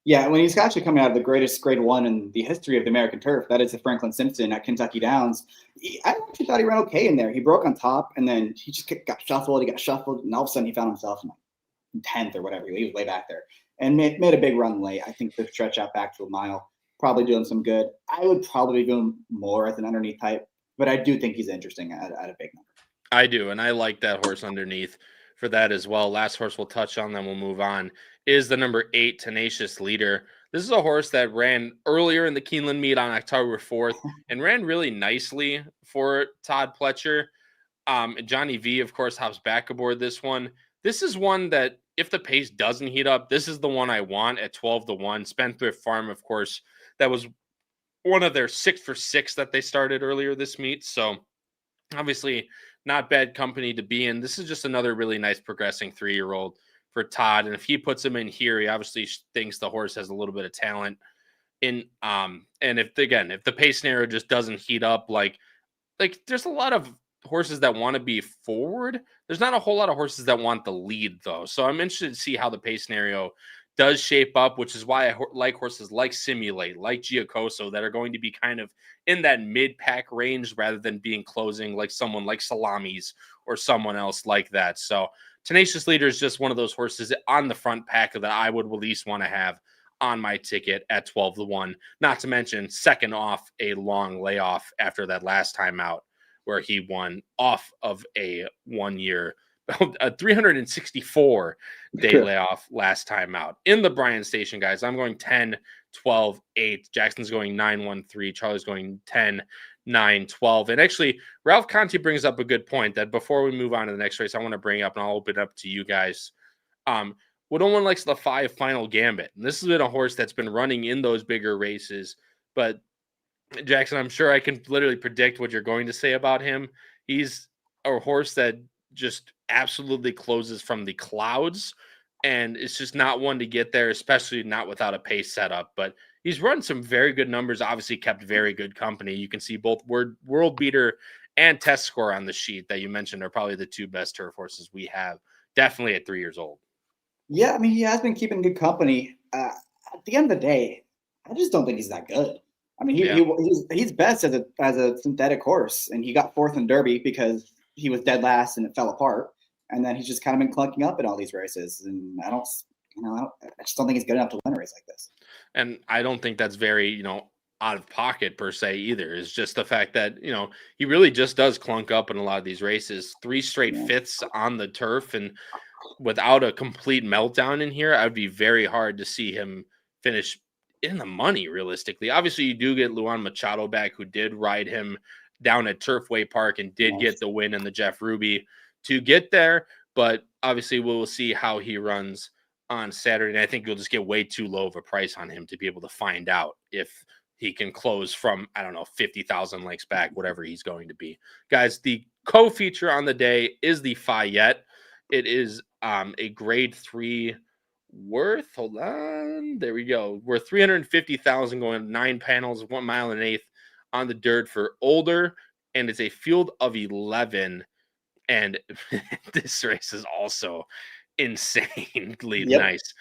Yeah, when he's actually coming out of the greatest grade 1 in the history of the American turf, that is the Franklin Simpson at Kentucky Downs. I actually thought he ran okay in there. He broke on top, and then he just got shuffled. He got shuffled, and all of a sudden he found himself in 10th or whatever. He was way back there and made a big run late. I think the stretch out back to a mile probably doing some good. I would probably go more as an underneath type, but I do think he's interesting at a big number. I do, and I like that horse underneath for that as well. Last horse we'll touch on, then we'll move on, is the number 8, Tenacious Leader. This is a horse that ran earlier in the Keeneland meet on October 4th and ran really nicely for Todd Pletcher. Johnny V, of course, hops back aboard this one. This is one that, if the pace doesn't heat up, this is the one I want at 12-1. Spendthrift Farm, of course, that was one of their 6 for 6 that they started earlier this meet. So obviously not bad company to be in. This is just another really nice progressing 3-year-old for Todd. And if he puts him in here, he obviously thinks the horse has a little bit of talent in, and if the pace scenario just doesn't heat up, like there's a lot of horses that want to be forward. There's not a whole lot of horses that want the lead though. So I'm interested to see how the pace scenario does shape up, which is why I like horses like Simulate, like Giacoso, that are going to be kind of in that mid-pack range rather than being closing like someone like Salamis or someone else like that. So Tenacious Leader is just one of those horses on the front pack that I would at least want to have on my ticket at 12-1, not to mention second off a long layoff after that last time out where he won off of a 1-year, a 364-day layoff last time out. In the Bryan Station, guys, I'm going 10, 12, 8. Jackson's going 9, 1, 3. Charlie's going 10, 9, 12. And actually, Ralph Conti brings up a good point that before we move on to the next race, I want to bring up, and I'll open it up to you guys. What no one likes the 5 Final Gambit. And this has been a horse that's been running in those bigger races. But Jackson, I'm sure I can literally predict what you're going to say about him. He's a horse that just absolutely closes from the clouds, and it's just not one to get there, especially not without a pace setup. But he's run some very good numbers, obviously kept very good company. You can see both World Beater and Test Score on the sheet that you mentioned are probably the 2 best turf horses we have, definitely at 3 years old. Yeah, I mean, he has been keeping good company. At the end of the day, I just don't think he's that good. I mean, he's best as a synthetic horse, and he got 4th in Derby because he was dead last and it fell apart. And then he's just kind of been clunking up in all these races. And I just don't think he's good enough to win a race like this. And I don't think that's very, out of pocket per se either. It's just the fact that, he really just does clunk up in a lot of these races. 3 straight 5ths on the turf, and without a complete meltdown in here, I'd be very hard to see him finish in the money realistically. Obviously, you do get Luan Machado back, who did ride him down at Turfway Park and did get the win in the Jeff Ruby to get there. But obviously, we'll see how he runs on Saturday. And I think you'll just get way too low of a price on him to be able to find out if he can close from, 50,000 lengths back, whatever he's going to be. Guys, the co-feature on the day is the Fayette. It is a grade 3 worth. Hold on. There we go. We're 350,000 going 9 panels, 1 mile and 1/8 on the dirt for older. And it's a field of 11. And this race is also insanely nice.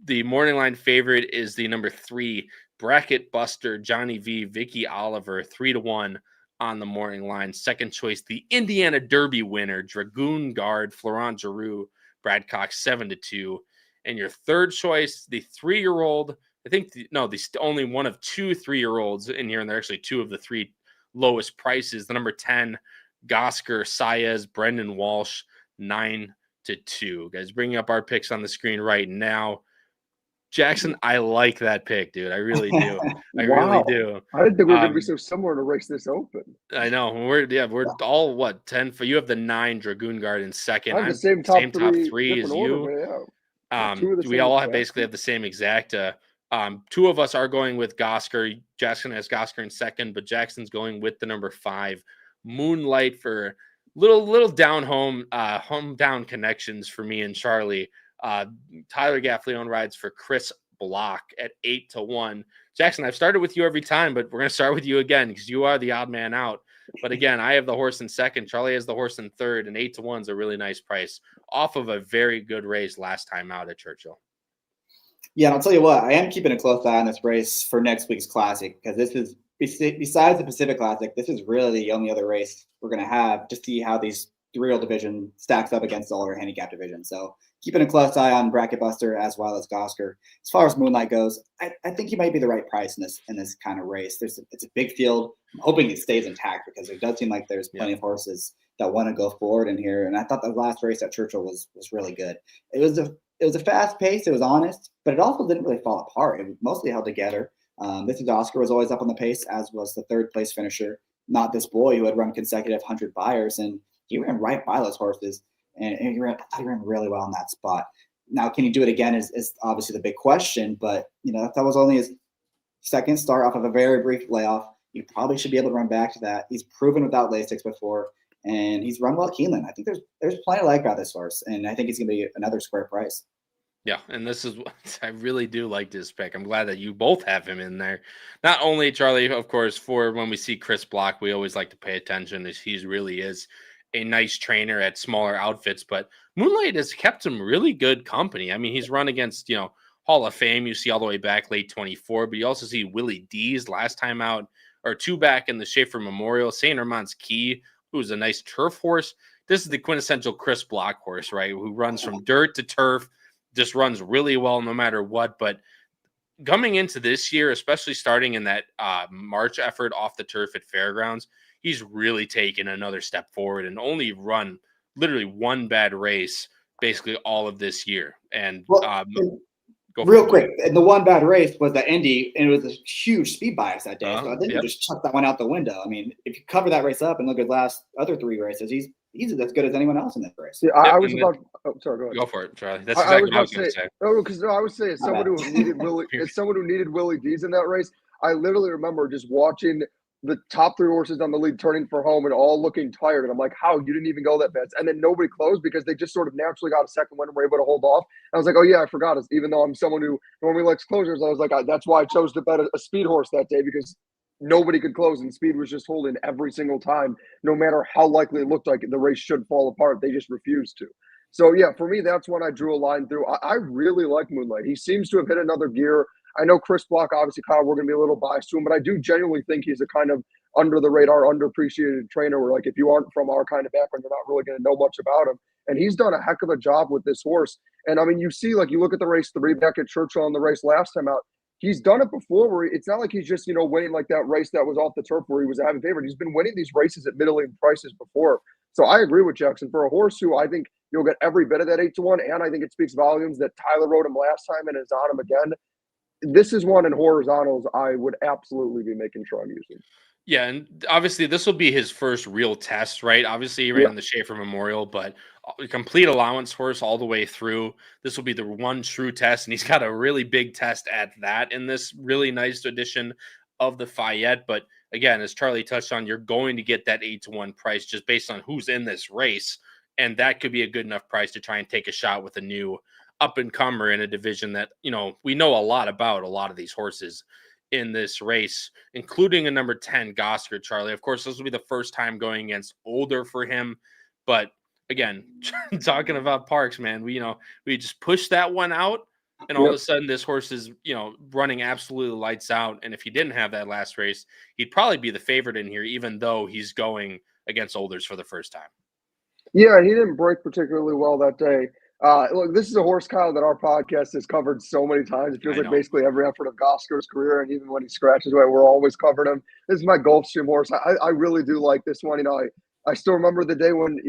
The morning line favorite is the number 3 Bracket Buster, Johnny V, Vicky Oliver, 3-1 on the morning line. Second choice, the Indiana Derby winner, Dragoon Guard, Florent Giroux, Brad Cox, 7-2. And your third choice, the 3-year-old, I think, the only one of 2 3-year-olds in here, and they're actually 2 of the 3 lowest prices. The number 10, Gosker, Saez, Brendan Walsh, 9-2. Guys, bringing up our picks on the screen right now. Jackson, I like that pick, dude. I really do. I really do. I didn't think we were going to be so similar to race this open. I know. We're all what, 10 for you have the 9 Dragoon Guard in second. I have the same top three as order, you. Yeah. We all basically have the same exact. Two of us are going with Gosker. Jackson has Gosker in second, but Jackson's going with the number 5, Moonlight, for little down home, hometown connections for me and Charlie. Tyler Gaffleone rides for Chris Block at 8-1. Jackson, I've started with you every time, but we're going to start with you again because you are the odd man out. But again, I have the horse in second. Charlie has the horse in third, and 8-1 is a really nice price off of a very good race last time out at Churchill. Yeah, and I'll tell you what, I am keeping a close eye on this race for next week's Classic because this is, besides the Pacific Classic, this is really the only other race we're going to have to see how these 3-year-old division stacks up against all our handicap division. So keeping a close eye on Bracket Buster as well as Gosker. As far as Moonlight goes, I think he might be the right price in this kind of race. It's a big field. I'm hoping it stays intact because it does seem like there's plenty of horses that want to go forward in here. And I thought the last race at Churchill was really good. It was a fast pace. It was honest, but it also didn't really fall apart. It was mostly held together. This is Oscar was always up on the pace, as was the third place finisher, Not This Boy, who had run consecutive 100 buyers, and he ran right by those horses. And I thought he ran really well in that spot. Now, can he do it again is obviously the big question, but that was only his second start off of a very brief layoff. You probably should be able to run back to that. He's proven without Lasix before, and he's run well at Keeneland. I think there's plenty to like about this horse, and I think he's going to be another square price. Yeah, and this is what I really do like this pick. I'm glad that you both have him in there. Not only, Charlie, of course, for when we see Chris Block, we always like to pay attention as he really is a nice trainer at smaller outfits, but Moonlight has kept him really good company. I mean, he's run against, Hall of Fame, you see all the way back late 24, but you also see Willie D's last time out, or 2 back in the Schaefer Memorial, St. Armand's Key, who's a nice turf horse. This is the quintessential Chris Block horse, right? Who runs from dirt to turf, just runs really well no matter what. But coming into this year, especially starting in that March effort off the turf at Fairgrounds, he's really taken another step forward and only run literally one bad race basically all of this year. And real quick, and the one bad race was the Indy, and it was a huge speed bias that day. So I think you just chuck that one out the window. I mean, if you cover that race up and look at last other 3 races, he's as good as anyone else in this race. Yeah, I was about. Oh, sorry. Go ahead. Go for it, Charlie. That's exactly what I was going to say. Oh, because I would say as someone who needed Willie D's in that race, I literally remember just watching the top 3 horses on the lead turning for home and all looking tired. And I'm like, how? You didn't even go that fast. And then nobody closed because they just sort of naturally got a second win and were able to hold off. And I was like, oh, yeah, I forgot. Even though I'm someone who normally likes closers, I was like, that's why I chose to bet a speed horse that day, because nobody could close and speed was just holding every single time. No matter how likely it looked like the race should fall apart, they just refused to. So, yeah, for me, that's when I drew a line through. I really like Moonlight. He seems to have hit another gear. I know Chris Block, obviously, Kyle, we're going to be a little biased to him, but I do genuinely think he's a kind of under-the-radar, underappreciated trainer where, like, if you aren't from our kind of background, you're not really going to know much about him. And he's done a heck of a job with this horse. And, I mean, you see, like, you look at the race 3 back at Churchill and the race last time out, he's done it before where it's not like he's just, winning like that race that was off the turf where he was a heavy favorite. He's been winning these races at middling prices before. So I agree with Jackson. For a horse who I think you'll get every bit of that 8-1, and I think it speaks volumes that Tyler rode him last time and is on him again. This is one in horizontals I would absolutely be making sure I'm using. Yeah, and obviously this will be his first real test, right? Obviously he ran the Schaefer Memorial, but a complete allowance horse all the way through. This will be the one true test, and he's got a really big test at that in this really nice edition of the Fayette. But again, as Charlie touched on, you're going to get that 8-1 price just based on who's in this race, and that could be a good enough price to try and take a shot with a new up-and-comer in a division that, we know a lot about a lot of these horses in this race, including a number 10 Gosker, Charlie. Of course, this will be the first time going against older for him. But again, talking about Parks, man, we just pushed that one out, and all of a sudden this horse is, running absolutely lights out. And if he didn't have that last race, he'd probably be the favorite in here, even though he's going against olders for the first time. Yeah, he didn't break particularly well that day. Look, this is a horse, Kyle, that our podcast has covered so many times. It feels like basically every effort of Goskar's career, and even when he scratches away, we're always covering him. This is my Gulfstream horse. I really do like this one. I still remember the day when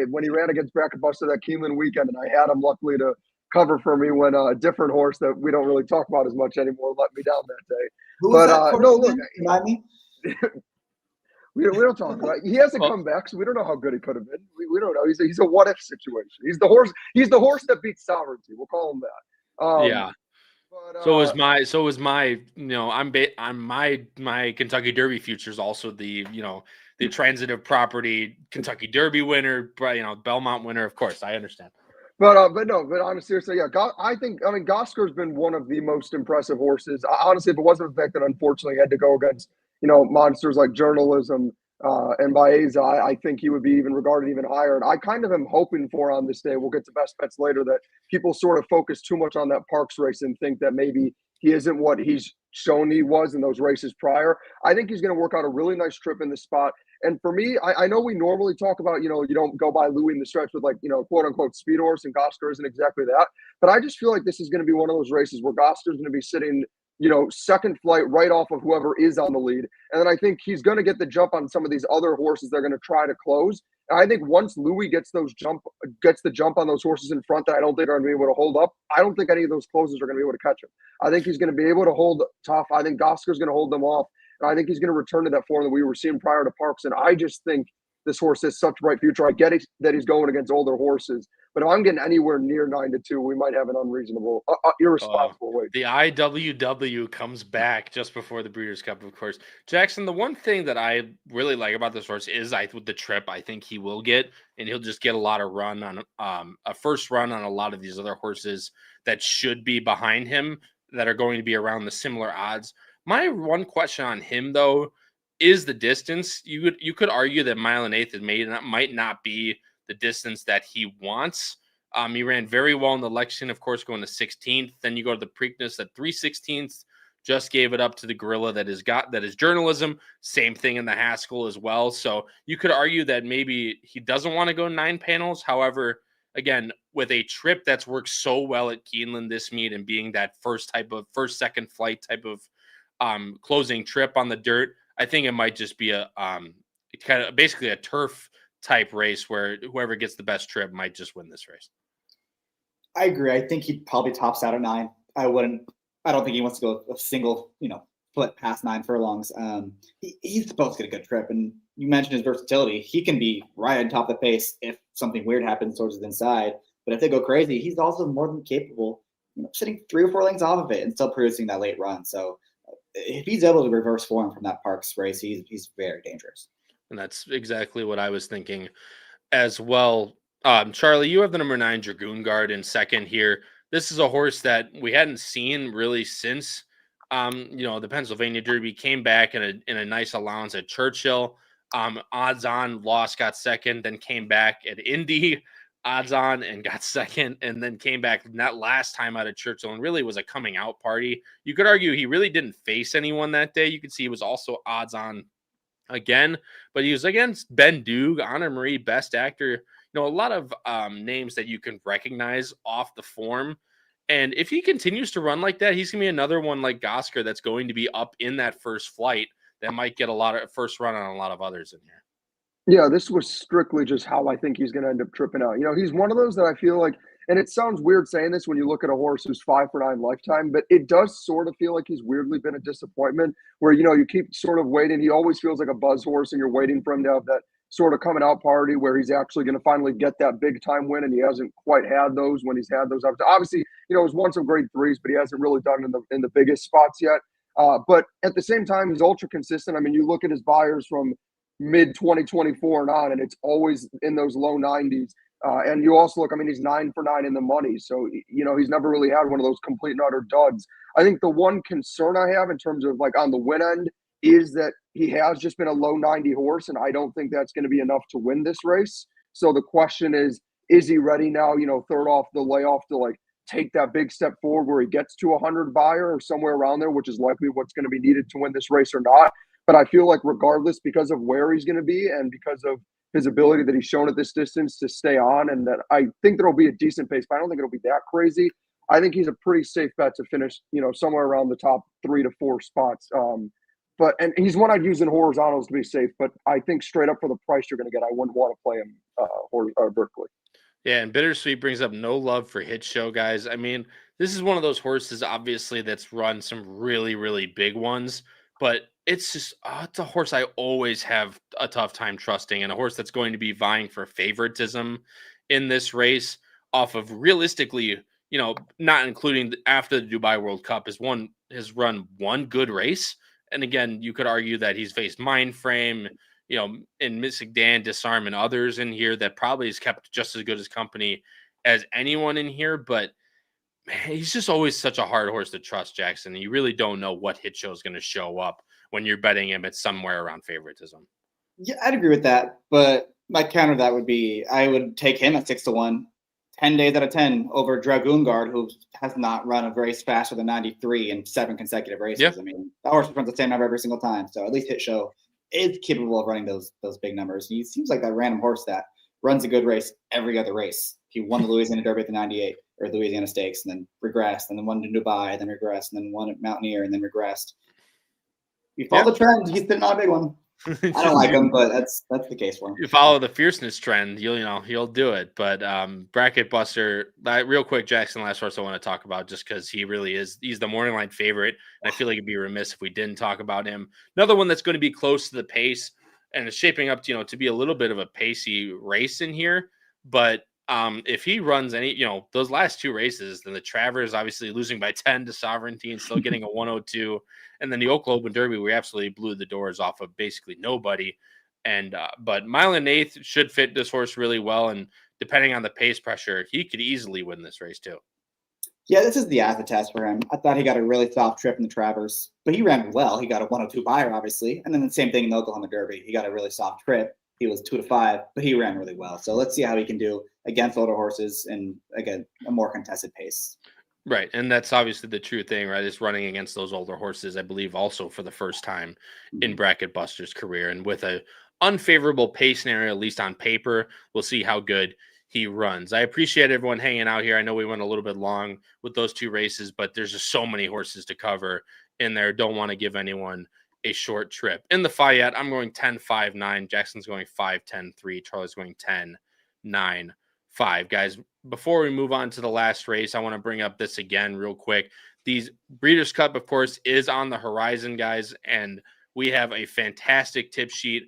when he ran against Bracket Buster that Keeneland weekend, and I had him luckily to cover for me when a different horse that we don't really talk about as much anymore let me down that day. Who was that? No, look, remind me. We don't talk about it. He hasn't come back, so we don't know how good he could have been. We don't know. He's a what if situation. He's the horse. He's the horse that beats Sovereignty. We'll call him that. Yeah. But, so was my. I'm my Kentucky Derby futures also the transitive property Kentucky Derby winner. Belmont winner. Of course, I understand. But honestly, seriously, yeah. I mean, Goskar's been one of the most impressive horses. Honestly, if it wasn't the fact that unfortunately he had to go against monsters like Journalism and Baeza, I think he would be even regarded even higher. And I kind of am hoping for on this day, we'll get to best bets later, that people sort of focus too much on that Parks race and think that maybe he isn't what he's shown he was in those races prior. I think he's going to work out a really nice trip in this spot. And for me, I know we normally talk about, you don't go by Louis in the stretch with quote unquote speed horse, and Gosker isn't exactly that. But I just feel like this is going to be one of those races where Gosker's going to be sitting second flight right off of whoever is on the lead. And then I think he's going to get the jump on some of these other horses they're going to try to close. And I think once Louis gets the jump on those horses in front that I don't think are going to be able to hold up, I don't think any of those closers are going to be able to catch him. I think he's going to be able to hold tough. I think Gosker's going to hold them off. And I think he's going to return to that form that we were seeing prior to Parks. And I just think this horse has such a bright future. I get it that he's going against older horses, but if I'm getting anywhere near 9-2, we might have an unreasonable, irresponsible weight. The IWW comes back just before the Breeders' Cup, of course. Jackson, the one thing that I really like about this horse is with the trip, I think he will get, and he'll just get a lot of run on a first run on a lot of these other horses that should be behind him that are going to be around the similar odds. My one question on him, though, is the distance. You could argue that 1.8 might not be the distance that he wants. He ran very well in the Lexington, of course, going to 16th. Then you go to the Preakness at 3/16. Just gave it up to the gorilla that is Journalism. Same thing in the Haskell as well. So you could argue that maybe he doesn't want to go 9 panels. However, again, with a trip that's worked so well at Keeneland this meet and being that second flight type of closing trip on the dirt, I think it might just be a kind of basically a turf type race where whoever gets the best trip might just win this race. I agree. I think he probably tops out at 9. I don't think he wants to go a single, foot past 9 furlongs. He's supposed to get a good trip. And you mentioned his versatility. He can be right on top of the pace if something weird happens towards his inside. But if they go crazy, he's also more than capable, sitting 3 or 4 lengths off of it and still producing that late run. So if he's able to reverse form from that Parks race, he's very dangerous. And that's exactly what I was thinking as well. Charlie, you have the number 9 Dragoon Guard in second here. This is a horse that we hadn't seen really since, the Pennsylvania Derby. Came back in a nice allowance at Churchill. Odds on, lost, got second, then came back at Indy, odds on, and got second, and then came back that last time out of Churchill and really was a coming out party. You could argue he really didn't face anyone that day. You could see he was also odds on again, but he was against Ben Doog, Anna Marie, Best Actor, a lot of names that you can recognize off the form. And if he continues to run like that, he's going to be another one like Gosker that's going to be up in that first flight that might get a lot of first run on a lot of others in here. Yeah, this was strictly just how I think he's going to end up tripping out. He's one of those that I feel like, and it sounds weird saying this when you look at a horse who's 5 for 9 lifetime, but it does sort of feel like he's weirdly been a disappointment where, you keep sort of waiting. He always feels like a buzz horse and you're waiting for him to have that sort of coming out party where he's actually going to finally get that big time win. And he hasn't quite had those when he's had those. Obviously, he's won some grade 3s, but he hasn't really done it in the biggest spots yet. But at the same time, he's ultra consistent. I mean, you look at his buyers from mid 2024 and on, and it's always in those low 90s. And you also look, he's 9 for 9 in the money. So, he's never really had one of those complete and utter duds. I think the one concern I have in terms of on the win end is that he has just been a low 90 horse. And I don't think that's going to be enough to win this race. So the question is he ready now, third off the layoff to take that big step forward where he gets to 100 buyer or somewhere around there, which is likely what's going to be needed to win this race or not. But I feel like regardless, because of where he's going to be and because of his ability that he's shown at this distance to stay on, and that I think there'll be a decent pace, but I don't think it'll be that crazy. I think he's a pretty safe bet to finish, somewhere around the top 3 to 4 spots. And he's one I'd use in horizontals to be safe, but I think straight up for the price you're going to get, I wouldn't want to play him vertically. Yeah, and Bittersweet brings up no love for Hit Show, guys. I mean, this is one of those horses, obviously, that's run some really, really big ones, but it's just it's a horse I always have a tough time trusting, and a horse that's going to be vying for favoritism in this race off of realistically, not including after the Dubai World Cup, has run one good race. And again, you could argue that he's faced Mind Frame, in Mystic Dan, Disarm, and others in here that probably has kept just as good as company as anyone in here. But man, he's just always such a hard horse to trust, Jackson. You really don't know what Hit Show is going to show up when you're betting him at somewhere around favoritism. Yeah, I'd agree with that. But my counter to that would be I would take him at 6-1, 10 days out of 10 over Dragoon Guard, who has not run a race faster than 93 in 7 consecutive races. Yep. I mean, the horse runs the same number every single time. So at least Hit Show is capable of running those big numbers. He seems like that random horse that runs a good race every other race. He won the Louisiana Derby at the 98 or Louisiana Stakes, and then regressed, and then won in Dubai, and then regressed, and then won at Mountaineer, and then regressed. You follow the trend, he's been not a big one. I don't like him, but that's the case for him. You follow the fierceness trend, he'll do it. But Bracket Buster, real quick, Jackson, last horse I want to talk about, just because he's the morning line favorite, and I feel like it'd be remiss if we didn't talk about him. Another one that's going to be close to the pace, and it's shaping up to be a little bit of a pacey race in here. But if he runs any, those last 2 races, then the Travers obviously losing by 10 to Sovereignty and still getting a 102. And then the Oklahoma Derby, we absolutely blew the doors off of basically nobody. And but Mile and Eighth should fit this horse really well. And depending on the pace pressure, he could easily win this race too. Yeah, this is the acid test for him. I thought he got a really soft trip in the Travers, but he ran well. He got a 102 buyer, obviously. And then the same thing in the Oklahoma Derby. He got a really soft trip. He was 2-5, but he ran really well. So let's see how he can do against older horses and, again, a more contested pace. Right. And that's obviously the true thing, right? Is running against those older horses, I believe, also for the first time in Bracket Buster's career. And with a unfavorable pace scenario, at least on paper, we'll see how good he runs. I appreciate everyone hanging out here. I know we went a little bit long with those 2 races, but there's just so many horses to cover in there. Don't want to give anyone a short trip. In the Fayette, I'm going 10-5-9. Jackson's going 5-10-3. Charlie's going 10-9-5. Guys, before we move on to the last race, I want to bring up this again real quick. These Breeders' Cup, of course, is on the horizon, guys, and we have a fantastic tip sheet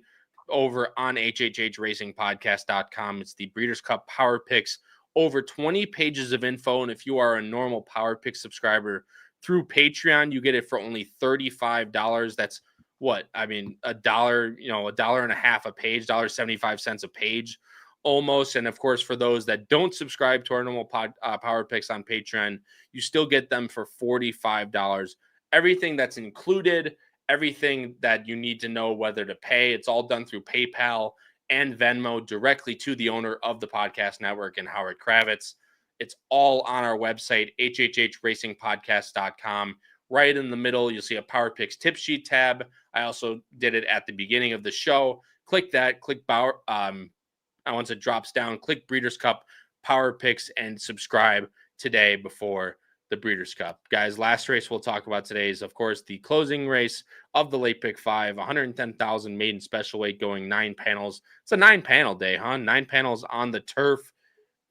over on HHHRacingPodcast.com. It's the Breeders' Cup Power Picks, over 20 pages of info, and if you are a normal Power Pick subscriber through Patreon, you get it for only $35. That's $1, $1.50 a page, $1.75 a page almost. And of course, for those that don't subscribe to our normal Power Picks on Patreon, you still get them for $45. Everything that's included, everything that you need to know whether to pay, it's all done through PayPal and Venmo directly to the owner of the podcast network and Howard Kravitz. It's all on our website, HHHRacingPodcast.com. Right in the middle, you'll see a Power Picks tip sheet tab. I also did it at the beginning of the show. Click that, once it drops down, click Breeders' Cup Power Picks and subscribe today before the Breeders' Cup. Guys, last race we'll talk about today is, of course, the closing race of the Late Pick5, 110,000 maiden special weight going 9 panels. It's a 9-panel day, huh? 9 panels on the turf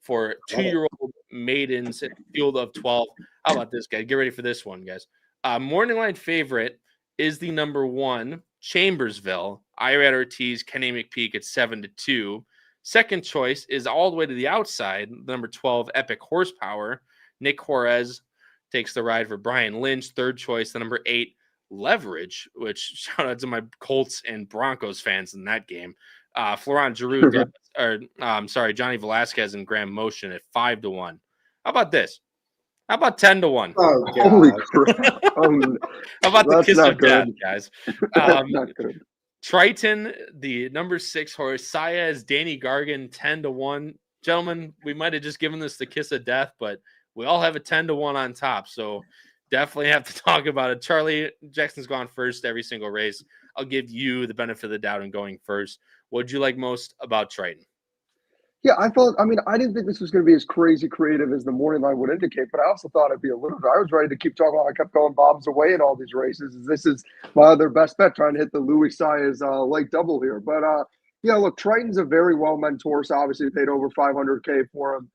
for 2-year-old maidens in a field of 12. How about this, guys? Get ready for this one, guys. Morning line favorite is the number 1, Chambersville. Irad Ortiz, Kenny McPeak at 7-2. Second choice is all the way to the outside, number 12, Epic Horsepower. Nick Juarez takes the ride for Brian Lynch. Third choice, the number 8, Leverage, which shout out to my Colts and Broncos fans in that game. Florent Giroux, Johnny Velasquez and Graham Motion at 5-1. How about this? How about 10-1? Oh, holy crap. How about the kiss of death, guys? Not good. Triton, the number 6 horse, Saez, Danny Gargan, 10-1. Gentlemen, we might have just given this the kiss of death, but we all have a 10-1 on top, so definitely have to talk about it. Charlie, Jackson's gone first every single race. I'll give you the benefit of the doubt in going first. What did you like most about Triton? Yeah, I didn't think this was going to be as crazy creative as the morning line would indicate, but I also thought it'd be a little bit. I was ready to keep talking about. I kept going bombs away in all these races. This is my other best bet, trying to hit the Louis Saez late double here. But yeah, look, Triton's a very well-meant horse. Obviously, paid over $500K for him.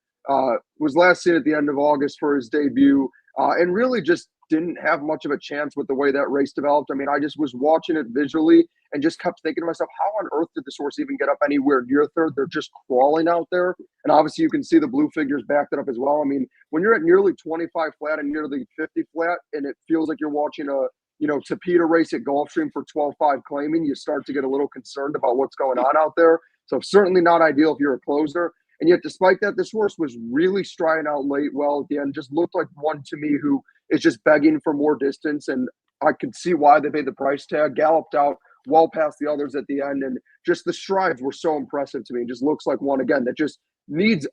Was last seen at the end of August for his debut, and really just didn't have much of a chance with the way that race developed. I mean, I just was watching it visually and just kept thinking to myself, how on earth did this horse even get up anywhere near third? They're just crawling out there. And obviously you can see the blue figures backed it up as well. I mean, when you're at nearly 25 flat and nearly 50 flat, and it feels like you're watching a, Tapeta race at Gulfstream for 12-5 claiming, you start to get a little concerned about what's going on out there. So certainly not ideal if you're a closer. And yet, despite that, this horse was really striding out late well at the end. Just looked like one to me who is just begging for more distance. And I could see why they paid the price tag. Galloped out well past the others at the end. And just the strides were so impressive to me. It just looks like one, again, that just needs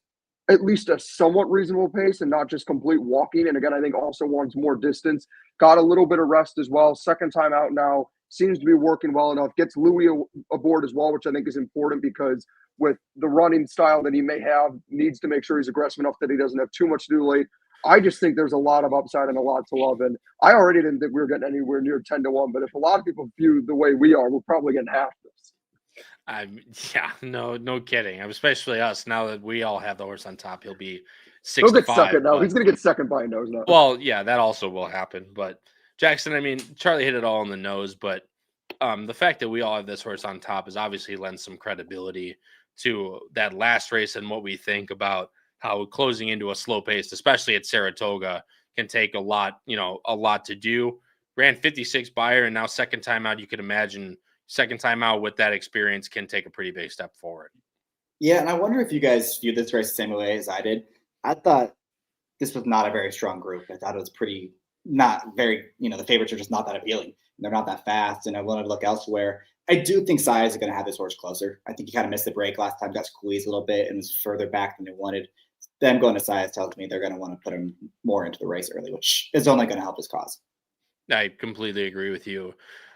at least a somewhat reasonable pace and not just complete walking. And again, I think also wants more distance. Got a little bit of rest as well. Second time out now. Seems to be working well enough. Gets Louis aboard as well, which I think is important because with the running style that he may have, needs to make sure he's aggressive enough that he doesn't have too much to do late. I just think there's a lot of upside and a lot to love. And I already didn't think we were getting anywhere near 10-1, but if a lot of people view the way we are, we're probably getting half this. Yeah, no kidding. Especially us, now that we all have the horse on top, he'll be 6-5. He'll get second now. He's going to get second by a nose now. Well, yeah, that also will happen. But Jackson, I mean, Charlie hit it all on the nose, but the fact that we all have this horse on top is obviously lends some credibility to that last race and what we think about how closing into a slow pace, especially at Saratoga, can take a lot to do. Ran 56 Beyer, and now second time out, you could imagine second time out with that experience can take a pretty big step forward. Yeah, and I wonder if you guys viewed this race the same way as I did. I thought this was not a very strong group. I thought it was pretty not very, the favorites are just not that appealing. They're not that fast, and I wanted to look elsewhere. I do think Saez is going to have this horse closer. I think he kind of missed the break last time, got squeezed a little bit, and was further back than they wanted. Them going to Saez tells me they're going to want to put him more into the race early, which is only going to help his cause. I completely agree with you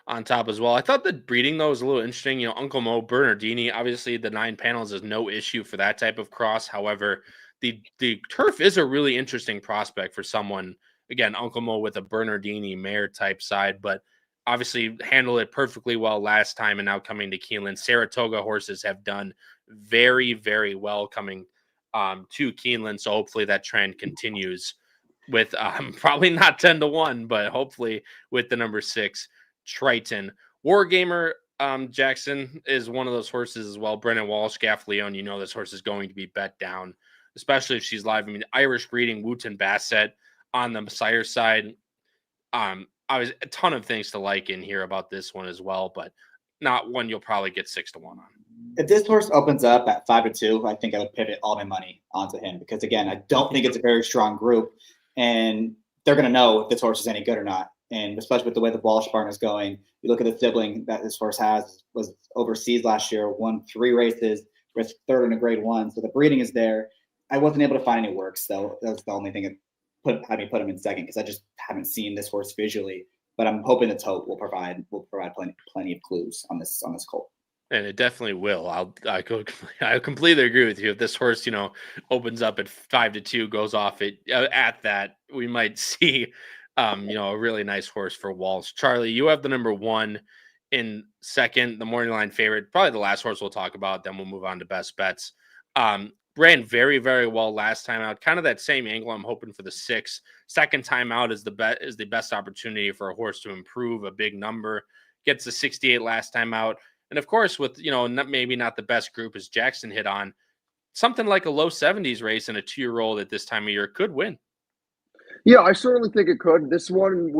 on top as well. I thought the breeding, though, was a little interesting. Uncle Mo, Bernardini, obviously the 9 panels is no issue for that type of cross. However, the turf is a really interesting prospect for someone. Again, Uncle Mo with a Bernardini mare type side, but obviously handled it perfectly well last time, and now coming to Keeneland. Saratoga horses have done very, very well coming to Keeneland, so hopefully that trend continues with probably not 10-1, but hopefully with the number 6 Triton. Wargamer Jackson is one of those horses as well. Brennan Walsh, Gaff Leon, this horse is going to be bet down, especially if she's live. I mean, Irish breeding, Wooten Bassett on the sire side. I was a ton of things to like in here about this one as well, but not one you'll probably get 6-1 on. If this horse opens up at 5-2, I think I would pivot all my money onto him because, again, I don't think it's a very strong group, and they're going to know if this horse is any good or not. And especially with the way the Walsh barn is going, you look at the sibling that this horse was overseas last year, won 3 races, was third in a grade 1. So the breeding is there. I wasn't able to find any works, though. That's the only thing that had me put him in second because I just haven't seen this horse visually. But I'm hoping the tote will provide plenty of clues on this colt. And it definitely will. I completely agree with you. If this horse, opens up at 5-2, goes off at that, we might see, a really nice horse for Walsh. Charlie, you have the number 1 in second, the morning line favorite, probably the last horse we'll talk about. Then we'll move on to best bets. Ran very, very well last time out. Kind of that same angle I'm hoping for the 6. Second time out is the best opportunity for a horse to improve a big number. Gets the 68 last time out. And of course, with, maybe not the best group as Jackson hit on, something like a low 70s race and a 2-year-old at this time of year could win. Yeah, I certainly think it could. This one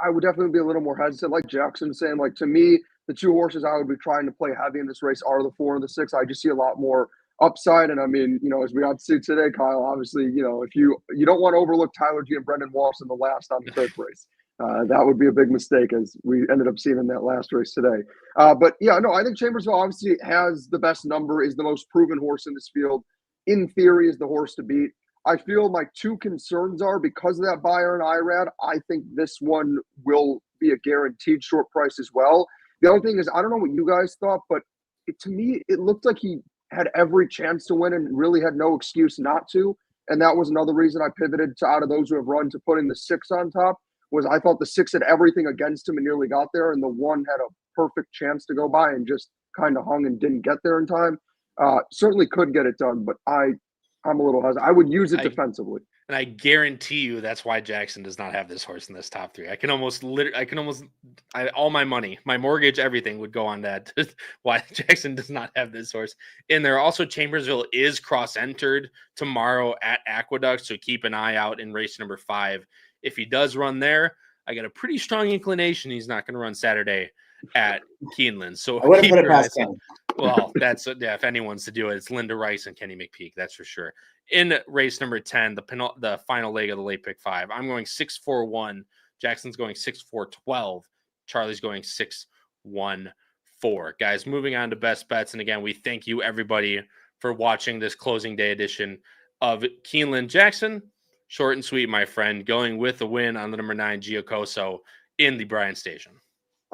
I would definitely be a little more hesitant, like Jackson saying. Like, to me, the 2 horses I would be trying to play heavy in this race are the 4 and the 6. I just see a lot more upside. And I mean, as we got to see today, Kyle, obviously, if you don't want to overlook Tyler G and Brendan Walsh in the last on the 5th race. That would be a big mistake, as we ended up seeing in that last race today. But yeah, no, I think Chambersville obviously has the best number, is the most proven horse in this field. In theory, is the horse to beat. I feel my 2 concerns are because of that Beyer and Irad. I think this one will be a guaranteed short price as well. The only thing is, I don't know what you guys thought, but to me, it looked like he had every chance to win and really had no excuse not to. And that was another reason I pivoted to, out of those who have run, to putting the 6 on top. Was I thought the 6 had everything against him and nearly got there, and the 1 had a perfect chance to go by and just kind of hung and didn't get there in time. Certainly could get it done, but I'm a little hesitant. I would use it defensively. And I guarantee you that's why Jackson does not have this horse in this top 3. All my money, my mortgage, everything would go on that. Why Jackson does not have this horse in there. Also, Chambersville is cross-entered tomorrow at Aqueduct, so keep an eye out in race number 5. If he does run there, I got a pretty strong inclination he's not going to run Saturday at Keeneland. So I would have put it past him. Well, if anyone's to do it, it's Linda Rice and Kenny McPeak, that's for sure. In race number 10, the final leg of the Late Pick 5, I'm going 6-4-1. Jackson's going 6-4-12. Charlie's going 6-1-4. Guys, moving on to best bets. And again, we thank you, everybody, for watching this closing day edition of Keeneland. Jackson, short and sweet, my friend, going with the win on the number 9, Giacoso, in the Bryan Station.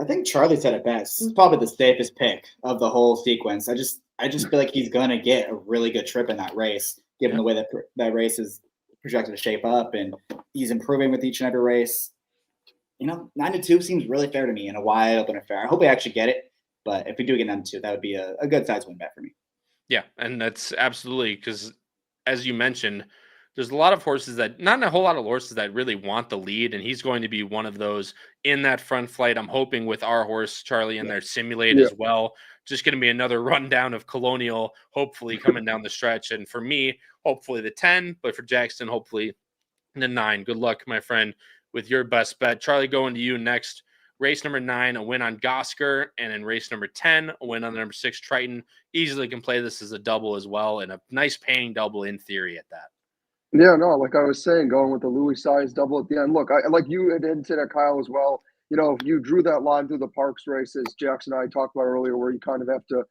I think Charlie said it best. This is probably the safest pick of the whole sequence. I just feel like he's going to get a really good trip in that race, given the way that race is projected to shape up, and he's improving with each and every race. 9-2 seems really fair to me in a wide open affair. I hope we actually get it, but if we do get 9-2, that would be a good size win bet for me. Yeah, and that's absolutely, because as you mentioned, there's a lot of horses not a whole lot of horses that really want the lead, and he's going to be one of those in that front flight. I'm hoping with our horse, Charlie, in there, Simulate as well. Just going to be another rundown of Colonial, hopefully coming down the stretch. And for me, hopefully the 10, but for Jackson, hopefully the 9. Good luck, my friend, with your best bet. Charlie, going to you next. Race number 9, a win on Gosker, and in race number 10, a win on the number 6, Triton. Easily can play this as a double as well, and a nice paying double in theory at that. Yeah, no, like I was saying, going with the Louis size double at the end. Look, I like you had hinted at, Kyle, as well. If you drew that line through the Parks races, Jackson and I talked about earlier, where you kind of have to,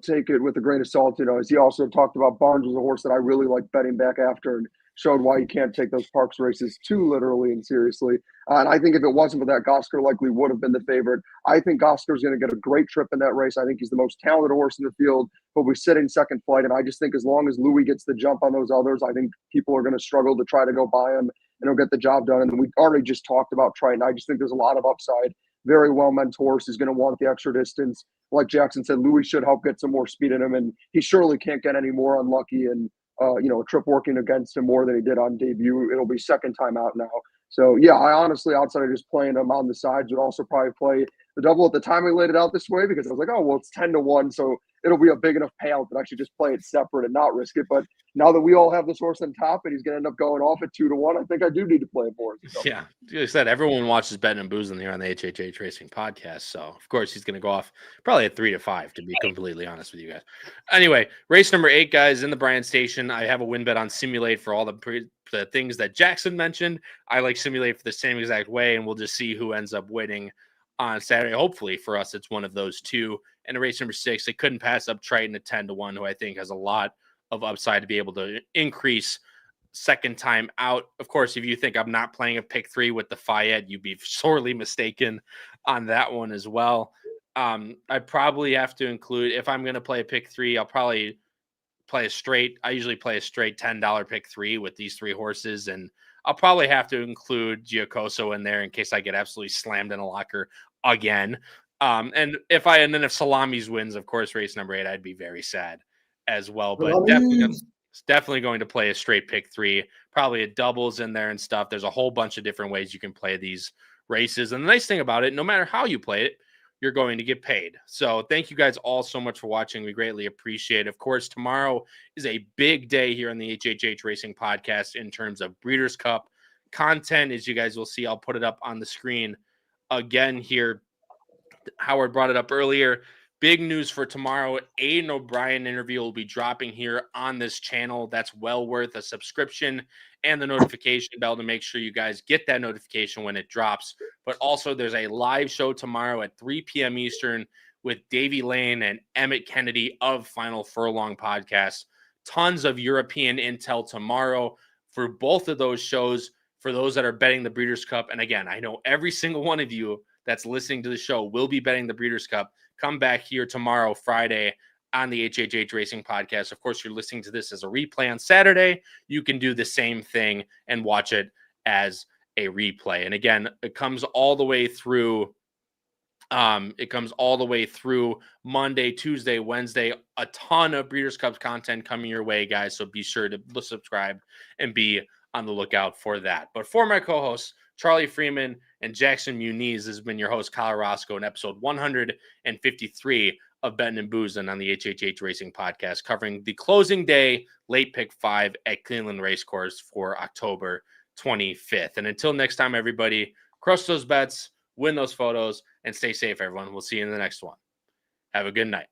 take it with a grain of salt. As he also talked about, Barnes was a horse that I really like betting back after, and showed why you can't take those Parks races too literally and seriously. And I think if it wasn't for that, Gosker likely would have been the favorite. I think Gosker's going to get a great trip in that race. I think he's the most talented horse in the field, but we sit in second flight. And I just think as long as Louis gets the jump on those others, I think people are going to struggle to try to go by him, and he'll get the job done. And we already just talked about Triton. I just think there's a lot of upside. Very well-meant horse. He's going to want the extra distance. Like Jackson said, Louis should help get some more speed in him, and he surely can't get any more unlucky and a trip working against him more than he did on debut. It'll be second time out now. So, yeah, I honestly, outside of just playing him on the sides, would also probably play the double at the time we laid it out this way, because I was like, oh, well, it's 10-1, so it'll be a big enough payout that I should just play it separate and not risk it. But now that we all have this horse on top and he's going to end up going off at 2-1, I think I do need to play it more. Yeah, like I said, everyone watches Bettin N Boozin here on the HHH Racing Podcast, so of course he's going to go off probably at 3-5, to be completely honest with you guys. Anyway, race number 8, guys, in the Bryan Station. I have a win bet on Simulate for all the things that Jackson mentioned. I like Simulate for the same exact way, and we'll just see who ends up winning on Saturday. Hopefully for us, it's one of those two. And in race number 6, they couldn't pass up Triton at 10-1, who I think has a lot of upside to be able to increase second time out. Of course, if you think I'm not playing a pick 3 with the Fayette, you'd be sorely mistaken on that one as well. I probably have to include, if I'm going to play a pick 3, I'll probably play a straight. I usually play a straight $10 pick 3 with these 3 horses, and I'll probably have to include Giacoso in there in case I get absolutely slammed in a locker again. And if Salamis wins, of course, race number 8, I'd be very sad as well. But definitely going to play a straight pick 3, probably a doubles in there and stuff. There's a whole bunch of different ways you can play these races. And the nice thing about it, no matter how you play it, you're going to get paid. So thank you guys all so much for watching. We greatly appreciate it. Of course, tomorrow is a big day here on the HHH Racing Podcast in terms of Breeders' Cup content. As you guys will see, I'll put it up on the screen again here. Howard brought it up earlier. Big news for tomorrow. Aidan O'Brien interview will be dropping here on this channel. That's well worth a subscription and the notification bell to make sure you guys get that notification when it drops. But also there's a live show tomorrow at 3 p.m. Eastern with Davey Lane and Emmett Kennedy of Final Furlong Podcast. Tons of European intel tomorrow for both of those shows for those that are betting the Breeders' Cup. And again, I know every single one of you that's listening to the show will be betting the Breeders' Cup. Come back here tomorrow, Friday, on the HHH Racing Podcast. Of course, you're listening to this as a replay on Saturday. You can do the same thing and watch it as a replay. And again, it comes all the way through. It comes all the way through Monday, Tuesday, Wednesday. A ton of Breeders' Cup content coming your way, guys. So be sure to subscribe and be on the lookout for that. But for my co-hosts, Charlie Freeman and Jackson Muniz, this has been your host, Kyle Roscoe, in episode 153 of Bettin N Boozin on the HHH Racing Podcast, covering the closing day Late Pick 5 at Keeneland Racecourse for October 25th. And until next time, everybody, crush those bets, win those photos, and stay safe, everyone. We'll see you in the next one. Have a good night.